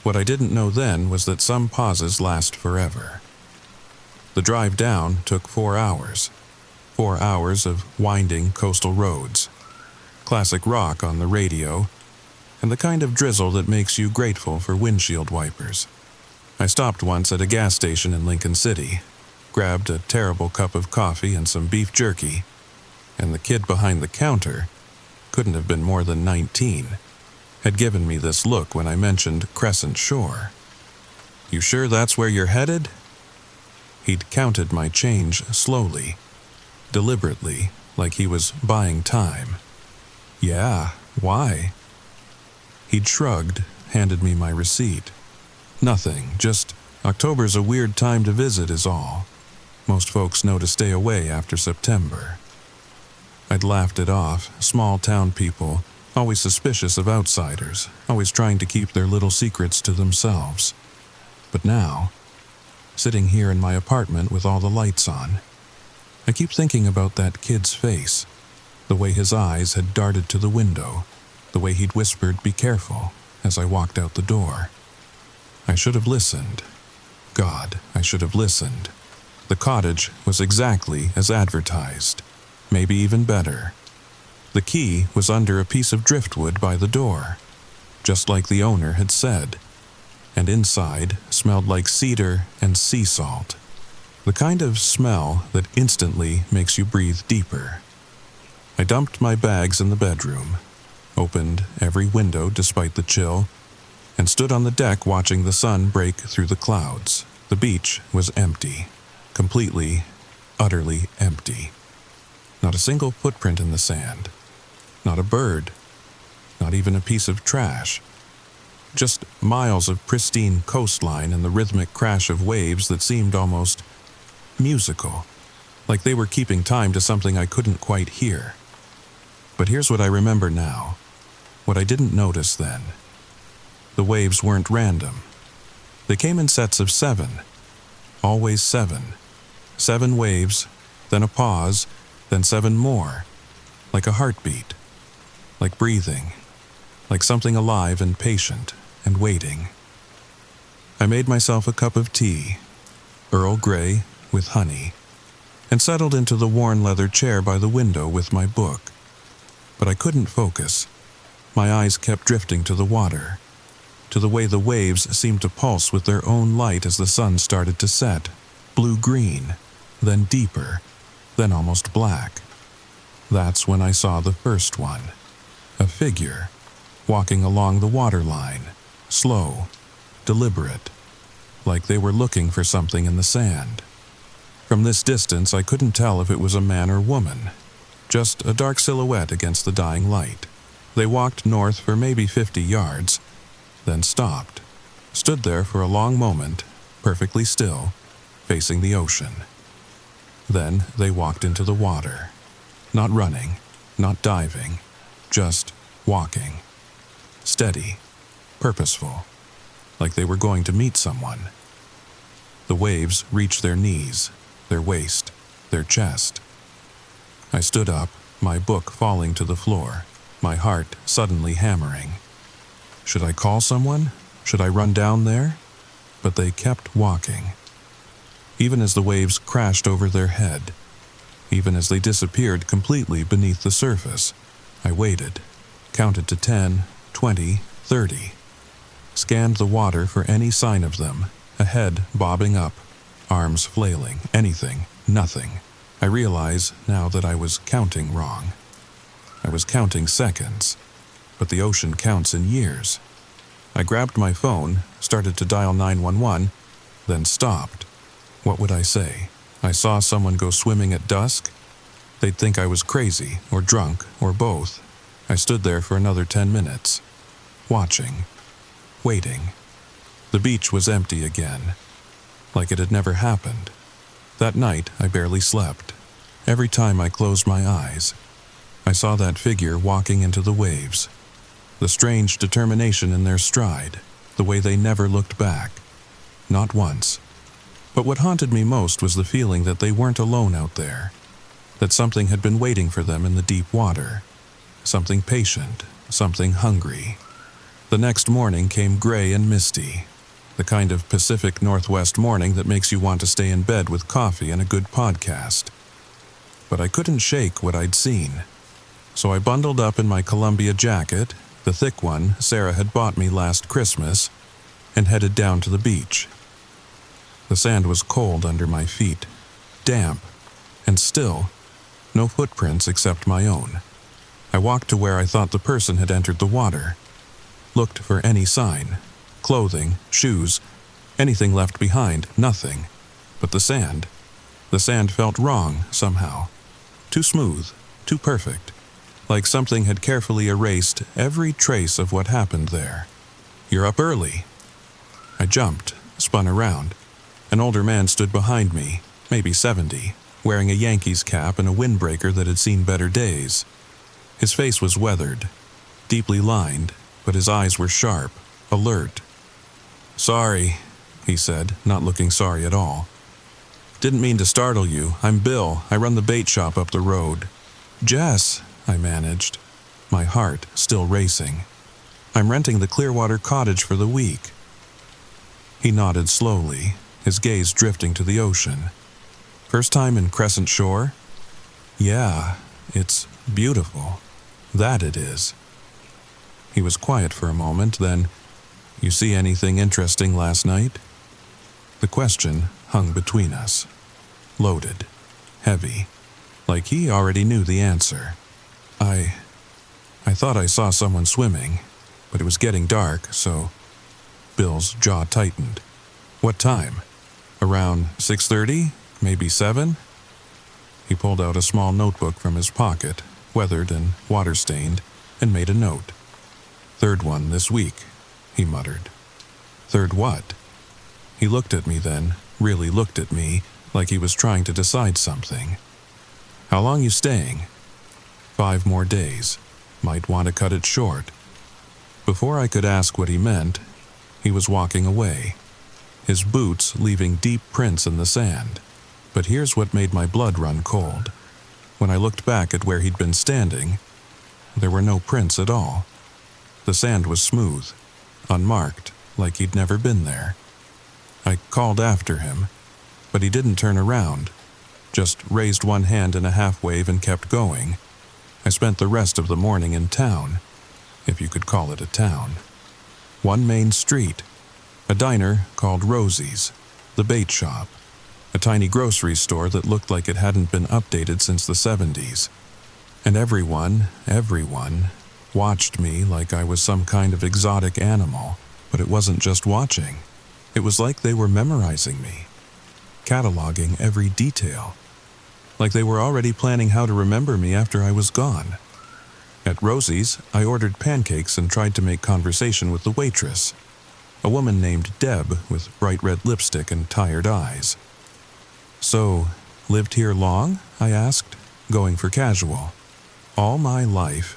What I didn't know then was that some pauses last forever. The drive down took 4 hours. 4 hours of winding coastal roads. Classic rock on the radio, and the kind of drizzle that makes you grateful for windshield wipers. I stopped once at a gas station in Lincoln City, grabbed a terrible cup of coffee and some beef jerky, and the kid behind the counter, couldn't have been more than 19, had given me this look when I mentioned Crescent Shore. "You sure that's where you're headed?" He'd counted my change slowly, deliberately, like he was buying time. "Yeah, why?" He'd shrugged, handed me my receipt. "Nothing, just October's a weird time to visit is all. Most folks know to stay away after September." I'd laughed it off. Small town people, always suspicious of outsiders, always trying to keep their little secrets to themselves. But now, sitting here in my apartment with all the lights on, I keep thinking about that kid's face, the way his eyes had darted to the window, the way he'd whispered, "Be careful," as I walked out the door. I should have listened. God, I should have listened. The cottage was exactly as advertised, maybe even better. The key was under a piece of driftwood by the door, just like the owner had said, and inside smelled like cedar and sea salt, the kind of smell that instantly makes you breathe deeper. I dumped my bags in the bedroom, opened every window despite the chill, and stood on the deck watching the sun break through the clouds. The beach was empty, completely, utterly empty. Not a single footprint in the sand, not a bird, not even a piece of trash. Just miles of pristine coastline and the rhythmic crash of waves that seemed almost musical, like they were keeping time to something I couldn't quite hear. But here's what I remember now, what I didn't notice then. The waves weren't random. They came in sets of 7, always 7. 7 waves, then a pause, then 7 more, like a heartbeat, like breathing, like something alive and patient and waiting. I made myself a cup of tea, Earl Grey with honey, and settled into the worn leather chair by the window with my book. But I couldn't focus. My eyes kept drifting to the water, to the way the waves seemed to pulse with their own light as the sun started to set, blue-green, then deeper, then almost black. That's when I saw the first one, a figure, walking along the waterline, slow, deliberate, like they were looking for something in the sand. From this distance, I couldn't tell if it was a man or woman, just a dark silhouette against the dying light. They walked north for maybe 50 yards, then stopped, stood there for a long moment, perfectly still, facing the ocean. Then they walked into the water, not running, not diving, just walking. Steady, purposeful, like they were going to meet someone. The waves reached their knees, their waist, their chest. I stood up, my book falling to the floor, my heart suddenly hammering. Should I call someone? Should I run down there? But they kept walking. Even as the waves crashed over their head, even as they disappeared completely beneath the surface, I waited, counted to 10, 20, 30, scanned the water for any sign of them, a head bobbing up, arms flailing, anything, nothing. I realize now that I was counting wrong. I was counting seconds, but the ocean counts in years. I grabbed my phone, started to dial 911, then stopped. What would I say? I saw someone go swimming at dusk? They'd think I was crazy, or drunk, or both. I stood there for another 10 minutes, watching, waiting. The beach was empty again, like it had never happened. That night, I barely slept. Every time I closed my eyes, I saw that figure walking into the waves. The strange determination in their stride, the way they never looked back. Not once. But what haunted me most was the feeling that they weren't alone out there, that something had been waiting for them in the deep water, something patient, something hungry. The next morning came gray and misty, the kind of Pacific Northwest morning that makes you want to stay in bed with coffee and a good podcast. But I couldn't shake what I'd seen, so I bundled up in my Columbia jacket, the thick one Sarah had bought me last Christmas, and headed down to the beach. The sand was cold under my feet, damp, and still, no footprints except my own. I walked to where I thought the person had entered the water, looked for any sign, clothing, shoes, anything left behind, nothing. But the sand felt wrong somehow. Too smooth, too perfect, like something had carefully erased every trace of what happened there. "You're up early." I jumped, spun around. An older man stood behind me, maybe 70, wearing a Yankees cap and a windbreaker that had seen better days. His face was weathered, deeply lined, but his eyes were sharp, alert. "Sorry," he said, not looking sorry at all. "Didn't mean to startle you. I'm Bill. I run the bait shop up the road." "Jess," I managed, my heart still racing. "I'm renting the Clearwater cottage for the week." He nodded slowly, his gaze drifting to the ocean. "First time in Crescent Shore?" "Yeah, it's beautiful. That it is." He was quiet for a moment, then, "You see anything interesting last night?" The question hung between us, loaded, heavy, like he already knew the answer. I thought I saw someone swimming, but it was getting dark, so..." Bill's jaw tightened. "What time? Around 6:30? Maybe 7? He pulled out a small notebook from his pocket, weathered and water-stained, and made a note. "Third one this week," he muttered. "Third what?" He looked at me then, really looked at me, like he was trying to decide something. "How long you staying?" 5 more days. Might want to cut it short." Before I could ask what he meant, he was walking away, his boots leaving deep prints in the sand. But here's what made my blood run cold. When I looked back at where he'd been standing, there were no prints at all. The sand was smooth, unmarked, like he'd never been there. I called after him, but he didn't turn around, just raised one hand in a half-wave and kept going. I spent the rest of the morning in town, if you could call it a town. One main street, a diner called Rosie's, the bait shop, a tiny grocery store that looked like it hadn't been updated since the 70s. And everyone, watched me like I was some kind of exotic animal, but it wasn't just watching. It was like they were memorizing me, cataloging every detail, like they were already planning how to remember me after I was gone. At Rosie's, I ordered pancakes and tried to make conversation with the waitress, a woman named Deb with bright red lipstick and tired eyes. "So, lived here long?" I asked, going for casual. "All my life."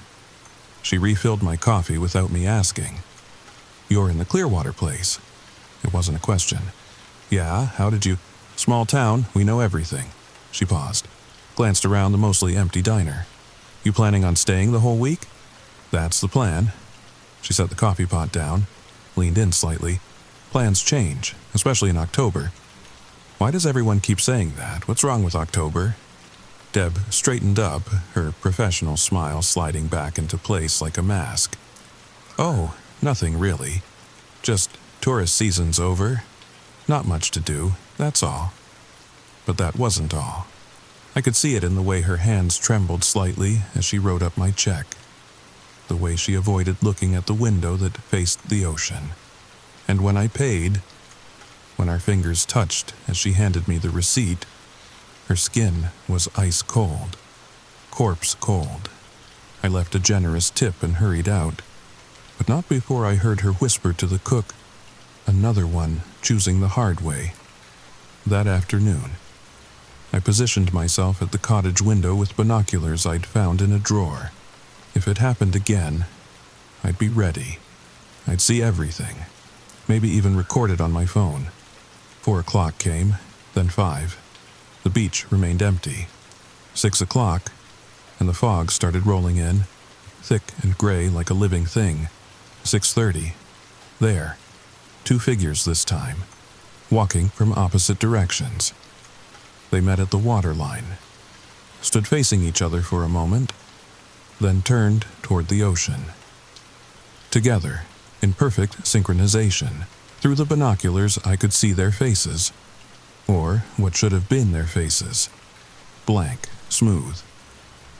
She refilled my coffee without me asking. "You're in the Clearwater place." It wasn't a question. "Yeah, how did you..." "Small town, we know everything." She paused, glanced around the mostly empty diner. You planning on staying the whole week? That's the plan. She set the coffee pot down, leaned in slightly. Plans change, especially in October. Why does everyone keep saying that? What's wrong with October? Deb straightened up, her professional smile sliding back into place like a mask. Oh, nothing really. Just tourist season's over. Not much to do, that's all. But that wasn't all. I could see it in the way her hands trembled slightly as she wrote up my check. The way she avoided looking at the window that faced the ocean. And when I paid, when our fingers touched as she handed me the receipt, her skin was ice cold, corpse cold. I left a generous tip and hurried out, but not before I heard her whisper to the cook, another one choosing the hard way. That afternoon, I positioned myself at the cottage window with binoculars I'd found in a drawer. If it happened again, I'd be ready. I'd see everything, maybe even record it on my phone. 4 o'clock came, then 5. The beach remained empty. 6 o'clock, and the fog started rolling in, thick and gray like a living thing. 6:30. There. 2 figures this time, walking from opposite directions. They met at the waterline, stood facing each other for a moment, then turned toward the ocean. Together, in perfect synchronization. Through the binoculars, I could see their faces, or what should have been their faces. Blank, smooth,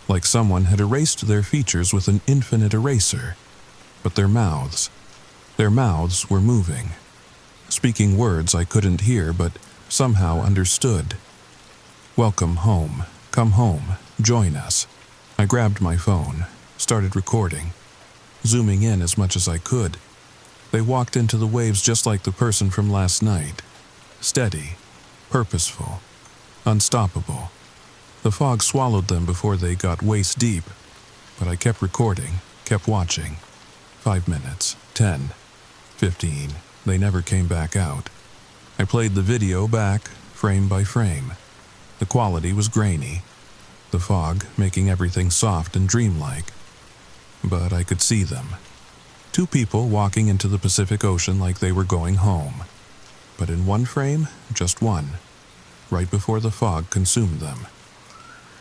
like someone had erased their features with an infinite eraser. But their mouths were moving, speaking words I couldn't hear but somehow understood. Welcome home, come home, join us. I grabbed my phone, started recording, zooming in as much as I could. They walked into the waves just like the person from last night. Steady, purposeful, unstoppable. The fog swallowed them before they got waist deep, but I kept recording, kept watching. 5 minutes, 10, 15, they never came back out. I played the video back, frame by frame. The quality was grainy, the fog making everything soft and dreamlike. But I could see them. 2 people walking into the Pacific Ocean like they were going home. But in one frame, just one, right before the fog consumed them.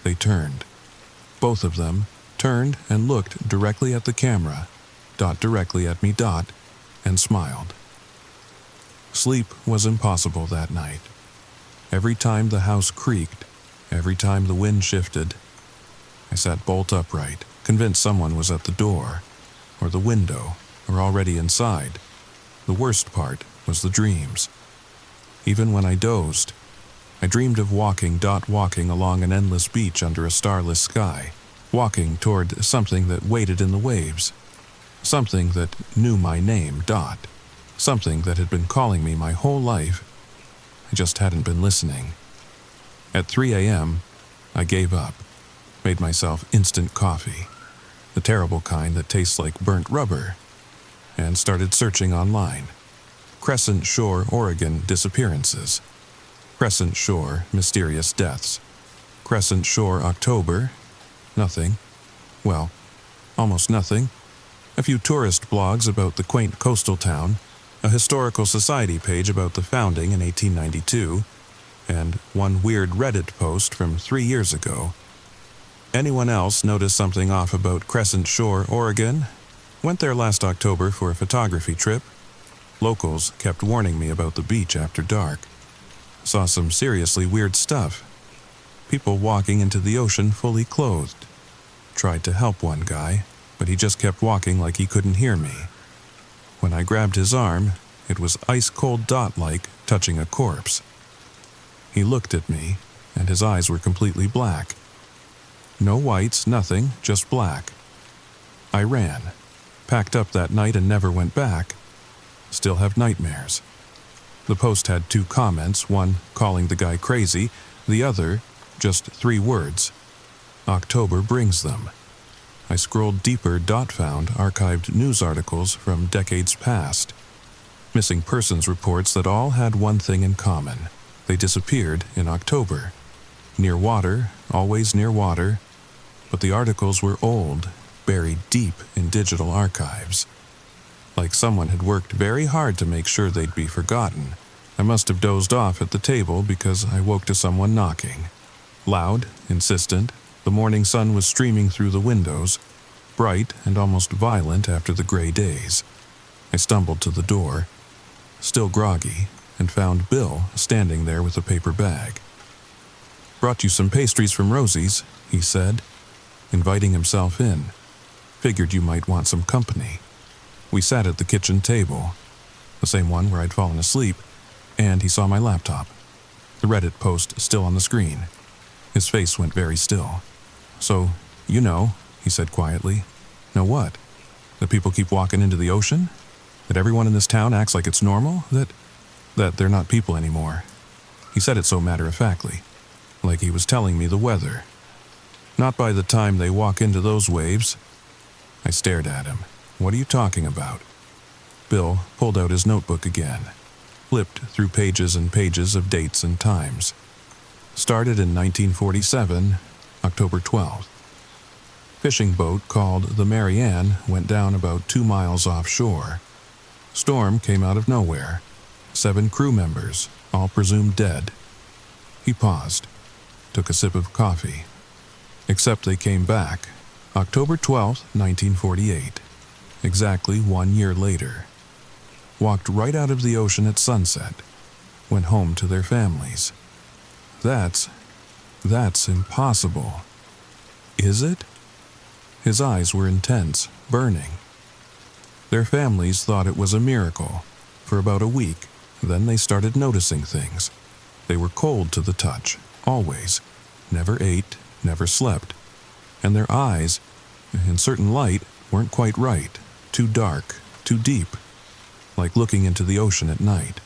They turned. Both of them turned and looked directly at the camera, directly at me, and smiled. Sleep was impossible that night. Every time the house creaked, every time the wind shifted, I sat bolt upright, convinced someone was at the door, or the window, or already inside. The worst part was the dreams. Even when I dozed, I dreamed of walking along an endless beach under a starless sky, walking toward something that waited in the waves, something that knew my name, something that had been calling me my whole life. I just hadn't been listening. At 3 a.m., I gave up, made myself instant coffee, the terrible kind that tastes like burnt rubber, and started searching online. Crescent Shore, Oregon disappearances. Crescent Shore mysterious deaths. Crescent Shore October. Nothing. Well, almost nothing. A few tourist blogs about the quaint coastal town, a historical society page about the founding in 1892, and one weird Reddit post from 3 years ago. Anyone else notice something off about Crescent Shore, Oregon? Went there last October for a photography trip. Locals kept warning me about the beach after dark. Saw some seriously weird stuff. People walking into the ocean fully clothed. Tried to help one guy, but he just kept walking like he couldn't hear me. When I grabbed his arm, it was ice-cold like touching a corpse. He looked at me, and his eyes were completely black. No whites, nothing, just black. I ran, packed up that night and never went back. Still have nightmares. The post had 2 comments, one calling the guy crazy, the other just 3 words. October brings them. I scrolled deeper, found archived news articles from decades past. Missing persons reports that all had one thing in common. They disappeared in October. Near water, always near water, but the articles were old, buried deep in digital archives. Like someone had worked very hard to make sure they'd be forgotten. I must have dozed off at the table because I woke to someone knocking. Loud, insistent, the morning sun was streaming through the windows, bright and almost violent after the gray days. I stumbled to the door, still groggy, and found Bill standing there with a paper bag. "Brought you some pastries from Rosie's," he said, inviting himself in. "Figured you might want some company." We sat at the kitchen table, the same one where I'd fallen asleep, and he saw my laptop, the Reddit post still on the screen. His face went very still. "So, you know," he said quietly. "Know what? That people keep walking into the ocean? That everyone in this town acts like it's normal? That they're not people anymore." He said it so matter-of-factly, like he was telling me the weather. "Not by the time they walk into those waves." I stared at him. "What are you talking about?" Bill pulled out his notebook again, flipped through pages and pages of dates and times. Started in 1947, October 12th. Fishing boat called the Marianne went down about 2 miles offshore. Storm came out of nowhere. 7 crew members, all presumed dead. He paused, took a sip of coffee. Except they came back, October 12th, 1948, exactly 1 year later. Walked right out of the ocean at sunset, went home to their families. That's impossible. Is it? His eyes were intense, burning. Their families thought it was a miracle for about a week. Then they started noticing things. They were cold to the touch, always. Never ate, never slept. And their eyes, in certain light, weren't quite right. Too dark, too deep. Like looking into the ocean at night.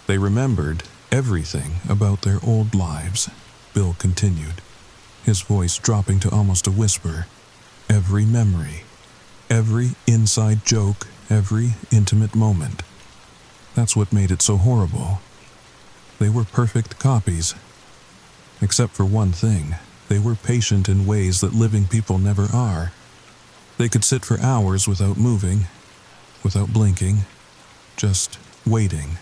They remembered everything about their old lives, Bill continued, his voice dropping to almost a whisper. Every memory, every inside joke, every intimate moment. That's what made it so horrible. They were perfect copies. Except for one thing, they were patient in ways that living people never are. They could sit for hours without moving, without blinking, just waiting.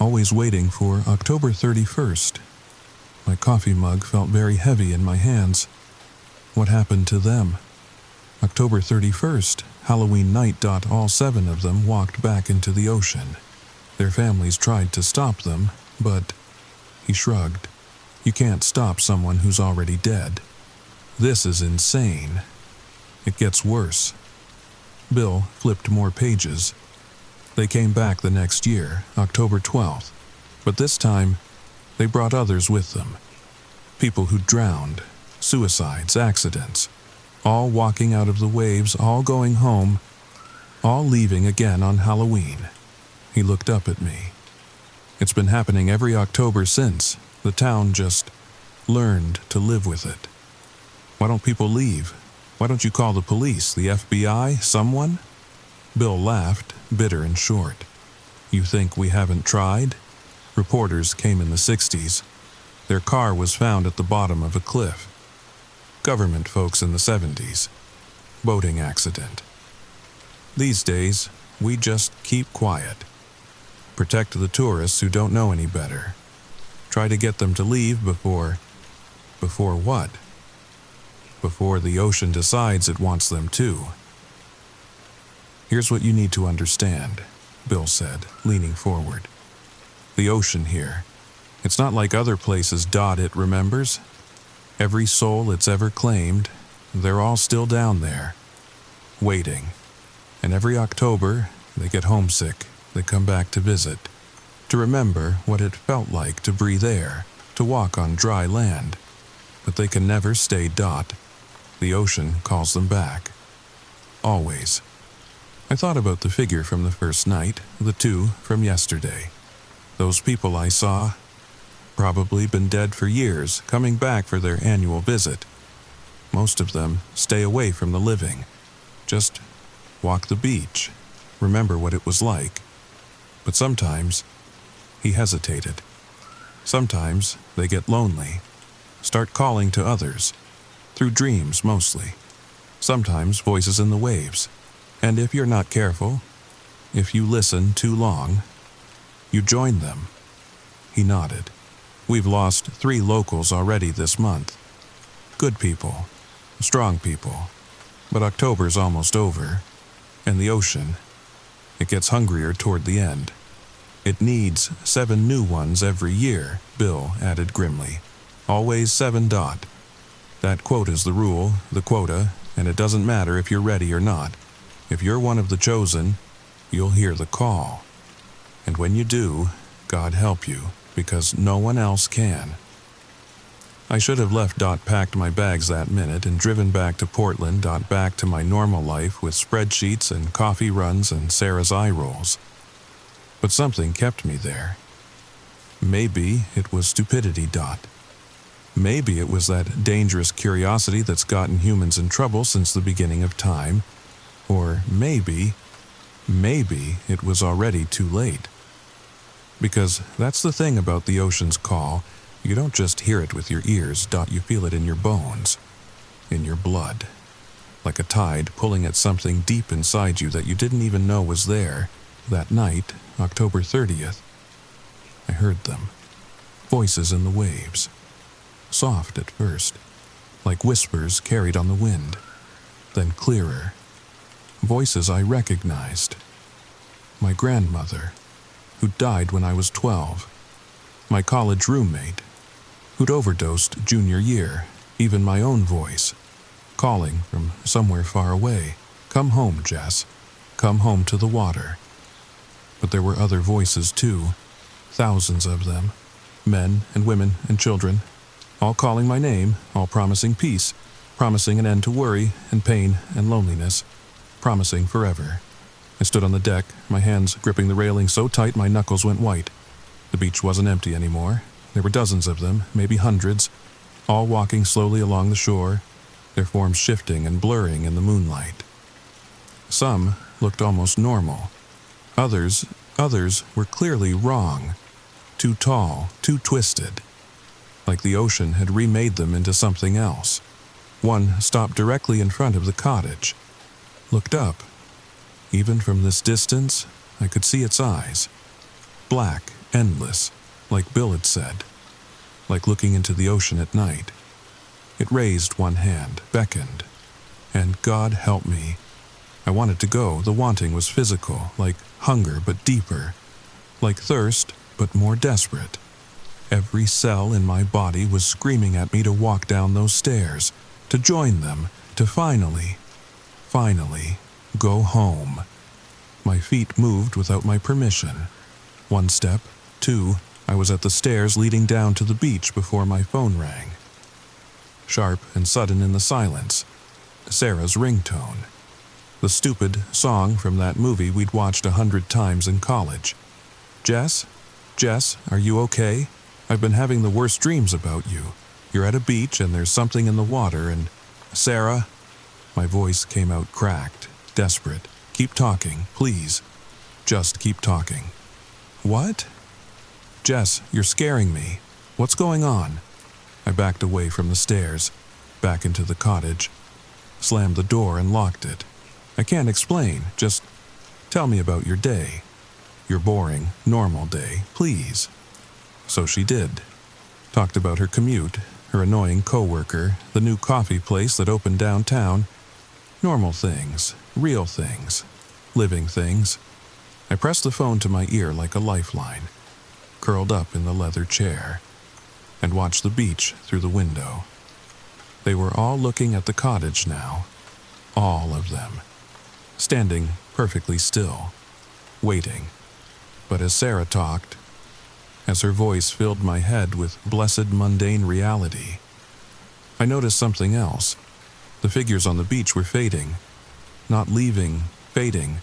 Always waiting for October 31st. My coffee mug felt very heavy in my hands. What happened to them? October 31st, Halloween night. All 7 of them walked back into the ocean. Their families tried to stop them, but he shrugged. You can't stop someone who's already dead. This is insane. It gets worse. Bill flipped more pages. They came back the next year, October 12th, but this time they brought others with them. People who drowned, suicides, accidents, all walking out of the waves, all going home, all leaving again on Halloween. He looked up at me. It's been happening every October since. The town just learned to live with it. Why don't people leave? Why don't you call the police, the FBI, someone? Bill laughed, bitter and short. You think we haven't tried? Reporters came in the 60s. Their car was found at the bottom of a cliff. Government folks in the 70s. Boating accident. These days, we just keep quiet. Protect the tourists who don't know any better. Try to get them to leave before what? Before the ocean decides it wants them to. Here's what you need to understand, Bill said, leaning forward. The ocean here. It's not like other places. It remembers. Every soul it's ever claimed, they're all still down there, waiting. And every October, they get homesick. They come back to visit, to remember what it felt like to breathe air, to walk on dry land. But they can never stay. The ocean calls them back. Always. I thought about the figure from the first night, the 2 from yesterday. Those people I saw, probably been dead for years, coming back for their annual visit. Most of them stay away from the living. Just walk the beach, remember what it was like. But sometimes, he hesitated. Sometimes they get lonely, start calling to others. through dreams mostly. Sometimes voices in the waves. And if you're not careful, if you listen too long, you join them." He nodded. "We've lost 3 locals already this month. Good people, strong people. But October's almost over, and the ocean, it gets hungrier toward the end. It needs 7 new ones every year," Bill added grimly. "Always 7 dot. That quota's the rule, the quota, and it doesn't matter if you're ready or not. If you're one of the chosen, you'll hear the call. And when you do, God help you, because no one else can." I should have left packed my bags that minute and driven back to Portland back to my normal life with spreadsheets and coffee runs and Sarah's eye rolls. But something kept me there. Maybe it was stupidity Maybe it was that dangerous curiosity that's gotten humans in trouble since the beginning of time. Or maybe it was already too late. Because that's the thing about the ocean's call. You don't just hear it with your ears, you feel it in your bones, in your blood. Like a tide pulling at something deep inside you that you didn't even know was there. That night, October 30th, I heard them. Voices in the waves. Soft at first, like whispers carried on the wind. Then clearer. Voices I recognized. My grandmother, who died when I was 12. My college roommate, who'd overdosed junior year. Even my own voice, calling from somewhere far away. "Come home, Jess. Come home to the water." But there were other voices too. Thousands of them. Men and women and children. All calling my name, all promising peace. Promising an end to worry and pain and loneliness. Promising forever. I stood on the deck, my hands gripping the railing so tight my knuckles went white. The beach wasn't empty anymore. There were dozens of them, maybe hundreds, all walking slowly along the shore, their forms shifting and blurring in the moonlight. Some looked almost normal. Others were clearly wrong. Too tall, too twisted. Like the ocean had remade them into something else. One stopped directly in front of the cottage. Looked up. Even from this distance, I could see its eyes. Black, endless, like Bill had said. Like looking into the ocean at night. It raised one hand, beckoned. And God help me. I wanted to go. The wanting was physical, like hunger but deeper. Like thirst, but more desperate. Every cell in my body was screaming at me to walk down those stairs, to join them, to finally, go home. My feet moved without my permission. 1 step, 2, I was at the stairs leading down to the beach before my phone rang. Sharp and sudden in the silence, Sarah's ringtone. The stupid song from that movie we'd watched 100 times in college. Jess, are you okay? I've been having the worst dreams about you. You're at a beach and there's something in the water and... Sarah? My voice came out cracked, desperate. Keep talking, please. Just keep talking. What? Jess, you're scaring me. What's going on? I backed away from the stairs, back into the cottage, slammed the door and locked it. I can't explain, just tell me about your day. Your boring, normal day, please. So she did. Talked about her commute, her annoying coworker, the new coffee place that opened downtown. Normal things, real things, living things. I pressed the phone to my ear like a lifeline, curled up in the leather chair, and watched the beach through the window. They were all looking at the cottage now, all of them, standing perfectly still, waiting. But as Sarah talked, as her voice filled my head with blessed mundane reality, I noticed something else. The figures on the beach were fading, not leaving, fading,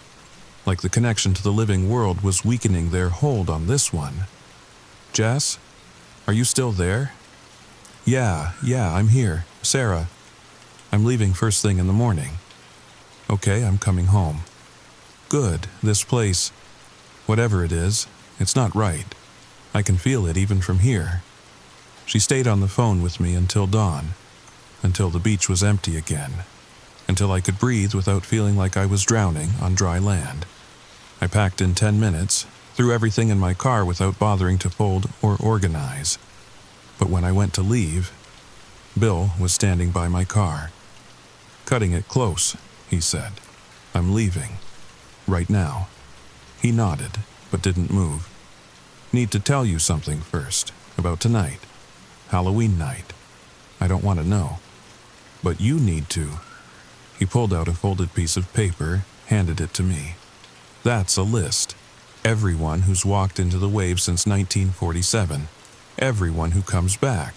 like the connection to the living world was weakening their hold on this one. Jess, are you still there? Yeah, I'm here. Sarah, I'm leaving first thing in the morning. Okay, I'm coming home. Good, this place, whatever it is, it's not right. I can feel it even from here. She stayed on the phone with me until dawn. until the beach was empty again, until I could breathe without feeling like I was drowning on dry land. I packed in 10 minutes, threw everything in my car without bothering to fold or organize. But when I went to leave, Bill was standing by my car. "Cutting it close," he said. "I'm leaving. Right now." He nodded, but didn't move. "Need to tell you something first, about tonight. Halloween night. I don't want to know. But you need to." He pulled out a folded piece of paper, handed it to me. "That's a list. Everyone who's walked into the wave since 1947. Everyone who comes back."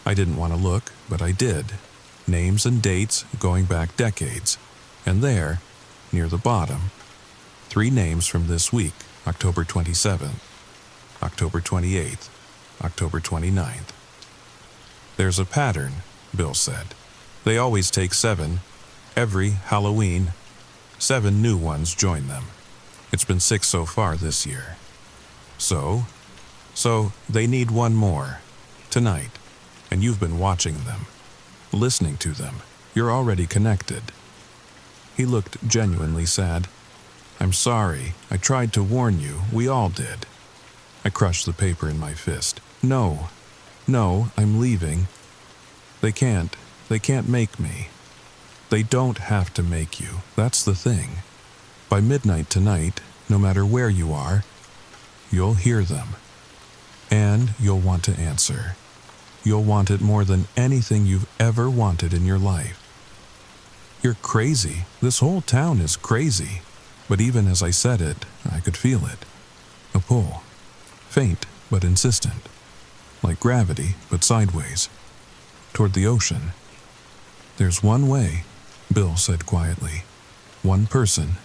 I didn't want to look, but I did. Names and dates going back decades. And there, near the bottom, 3 names from this week: October 27th, October 28th, October 29th. "There's a pattern," Bill said. "They always take 7. Every Halloween, 7 new ones join them. It's been 6 so far this year. So they need one more, tonight, and you've been watching them, listening to them. You're already connected." He looked genuinely sad. "I'm sorry. I tried to warn you. We all did." I crushed the paper in my fist. No, I'm leaving. They can't make me. They don't have to make you. That's the thing. By midnight tonight, no matter where you are, you'll hear them. And you'll want to answer. You'll want it more than anything you've ever wanted in your life. You're crazy. This whole town is crazy. But even as I said it, I could feel it. A pull. Faint, but insistent. Like gravity, but sideways. Toward the ocean. "There's one way," Bill said quietly. "One person,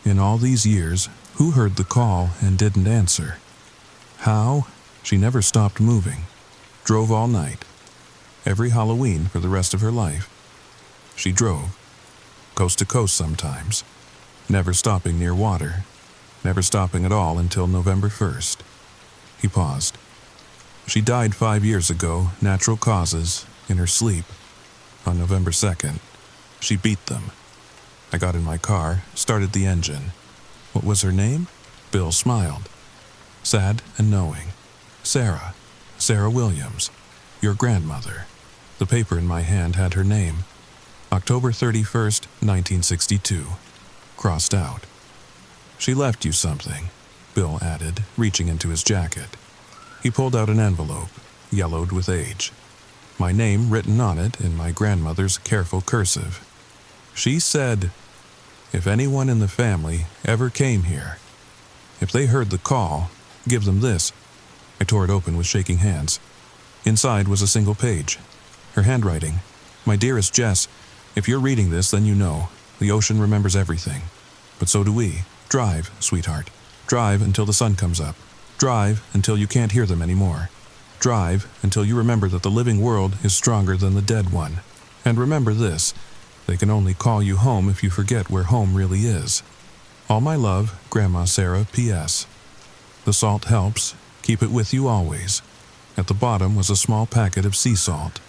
in all these years, who heard the call and didn't answer. How? She never stopped moving. Drove all night. Every Halloween for the rest of her life. She drove. Coast to coast sometimes. Never stopping near water. Never stopping at all until November 1st. He paused. "She died 5 years ago, natural causes, in her sleep. On November 2nd. She beat them. I got in my car, started the engine. What was her name?" Bill smiled. Sad and knowing. "Sarah. Sarah Williams. Your grandmother." The paper in my hand had her name. October 31st, 1962. Crossed out. "She left you something," Bill added, reaching into his jacket. He pulled out an envelope, yellowed with age. My name written on it in my grandmother's careful cursive. She said, "If anyone in the family ever came here, if they heard the call, give them this." I tore it open with shaking hands. Inside was a single page. Her handwriting. "My dearest Jess, if you're reading this, then you know. The ocean remembers everything. But so do we. Drive, sweetheart. Drive until the sun comes up. Drive until you can't hear them anymore. Drive until you remember that the living world is stronger than the dead one. And remember this, they can only call you home if you forget where home really is. All my love, Grandma Sarah, P.S. The salt helps. Keep it with you always." At the bottom was a small packet of sea salt.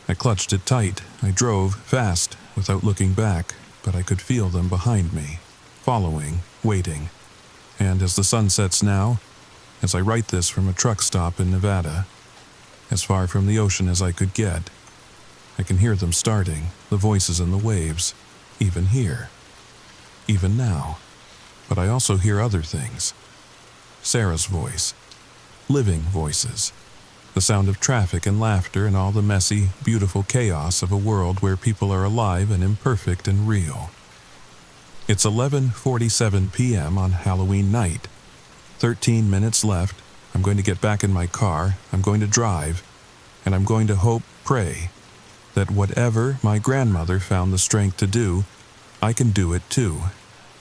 I clutched it tight. I drove fast, without looking back, but I could feel them behind me, following, waiting. And as the sun sets now, as I write this from a truck stop in Nevada, as far from the ocean as I could get, I can hear them starting, the voices in the waves, even here, even now. But I also hear other things. Sarah's voice, living voices, the sound of traffic and laughter and all the messy, beautiful chaos of a world where people are alive and imperfect and real. It's 11:47 p.m. on Halloween night. 13 minutes left. I'm going to get back in my car. I'm going to drive. And I'm going to hope, pray, that whatever my grandmother found the strength to do, I can do it too.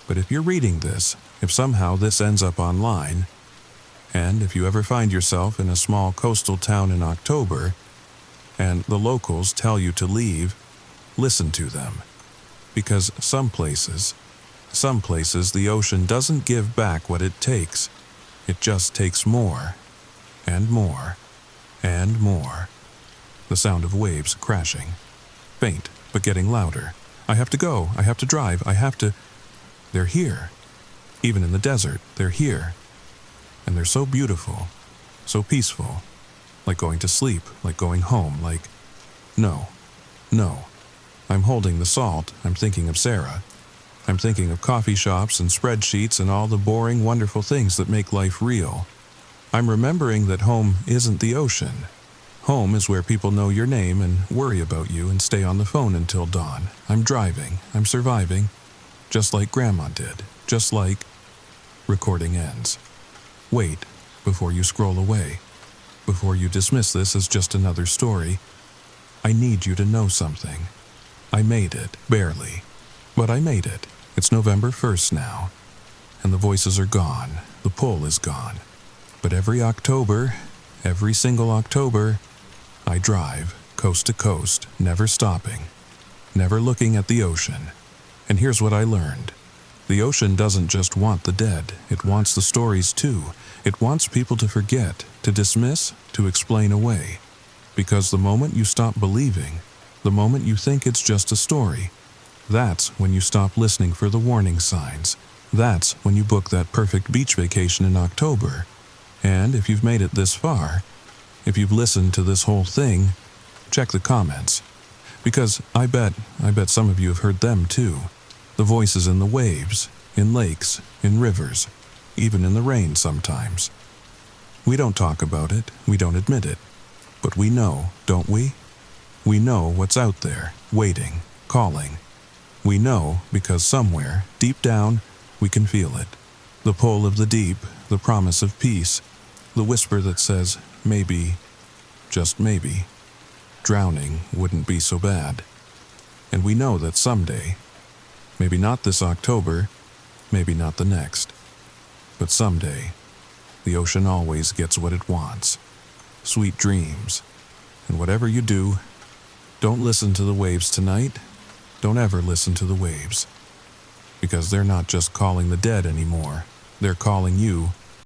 But if you're reading this, if somehow this ends up online, and if you ever find yourself in a small coastal town in October, and the locals tell you to leave, listen to them. Because some places the ocean doesn't give back what it takes. It just takes more, and more, and more. The sound of waves crashing. Faint, but getting louder. I have to go. I have to drive. I have to... They're here. Even in the desert, they're here. And they're so beautiful, so peaceful. Like going to sleep, like going home, like... No. I'm holding the salt. I'm thinking of Sarah. I'm thinking of coffee shops and spreadsheets and all the boring, wonderful things that make life real. I'm remembering that home isn't the ocean. Home is where people know your name and worry about you and stay on the phone until dawn. I'm driving. I'm surviving. Just like Grandma did. Just like... Recording ends. Wait before you scroll away. Before you dismiss this as just another story. I need you to know something. I made it, barely. But I made it. It's November 1st now. And the voices are gone. The pull is gone. But every October, every single October, I drive, coast to coast, never stopping. Never looking at the ocean. And here's what I learned. The ocean doesn't just want the dead. It wants the stories too. It wants people to forget, to dismiss, to explain away. Because the moment you stop believing, the moment you think it's just a story, that's when you stop listening for the warning signs. That's when you book that perfect beach vacation in October. And if you've made it this far, if you've listened to this whole thing, check the comments. Because I bet some of you have heard them too. The voices in the waves, in lakes, in rivers, even in the rain sometimes. We don't talk about it, we don't admit it. But we know, don't we? We know what's out there, waiting, calling. We know because somewhere, deep down, we can feel it. The pull of the deep, the promise of peace, the whisper that says, maybe, just maybe, drowning wouldn't be so bad. And we know that someday, maybe not this October, maybe not the next, but someday, the ocean always gets what it wants. Sweet dreams. And whatever you do, don't listen to the waves tonight. Don't ever listen to the waves. Because they're not just calling the dead anymore. They're calling you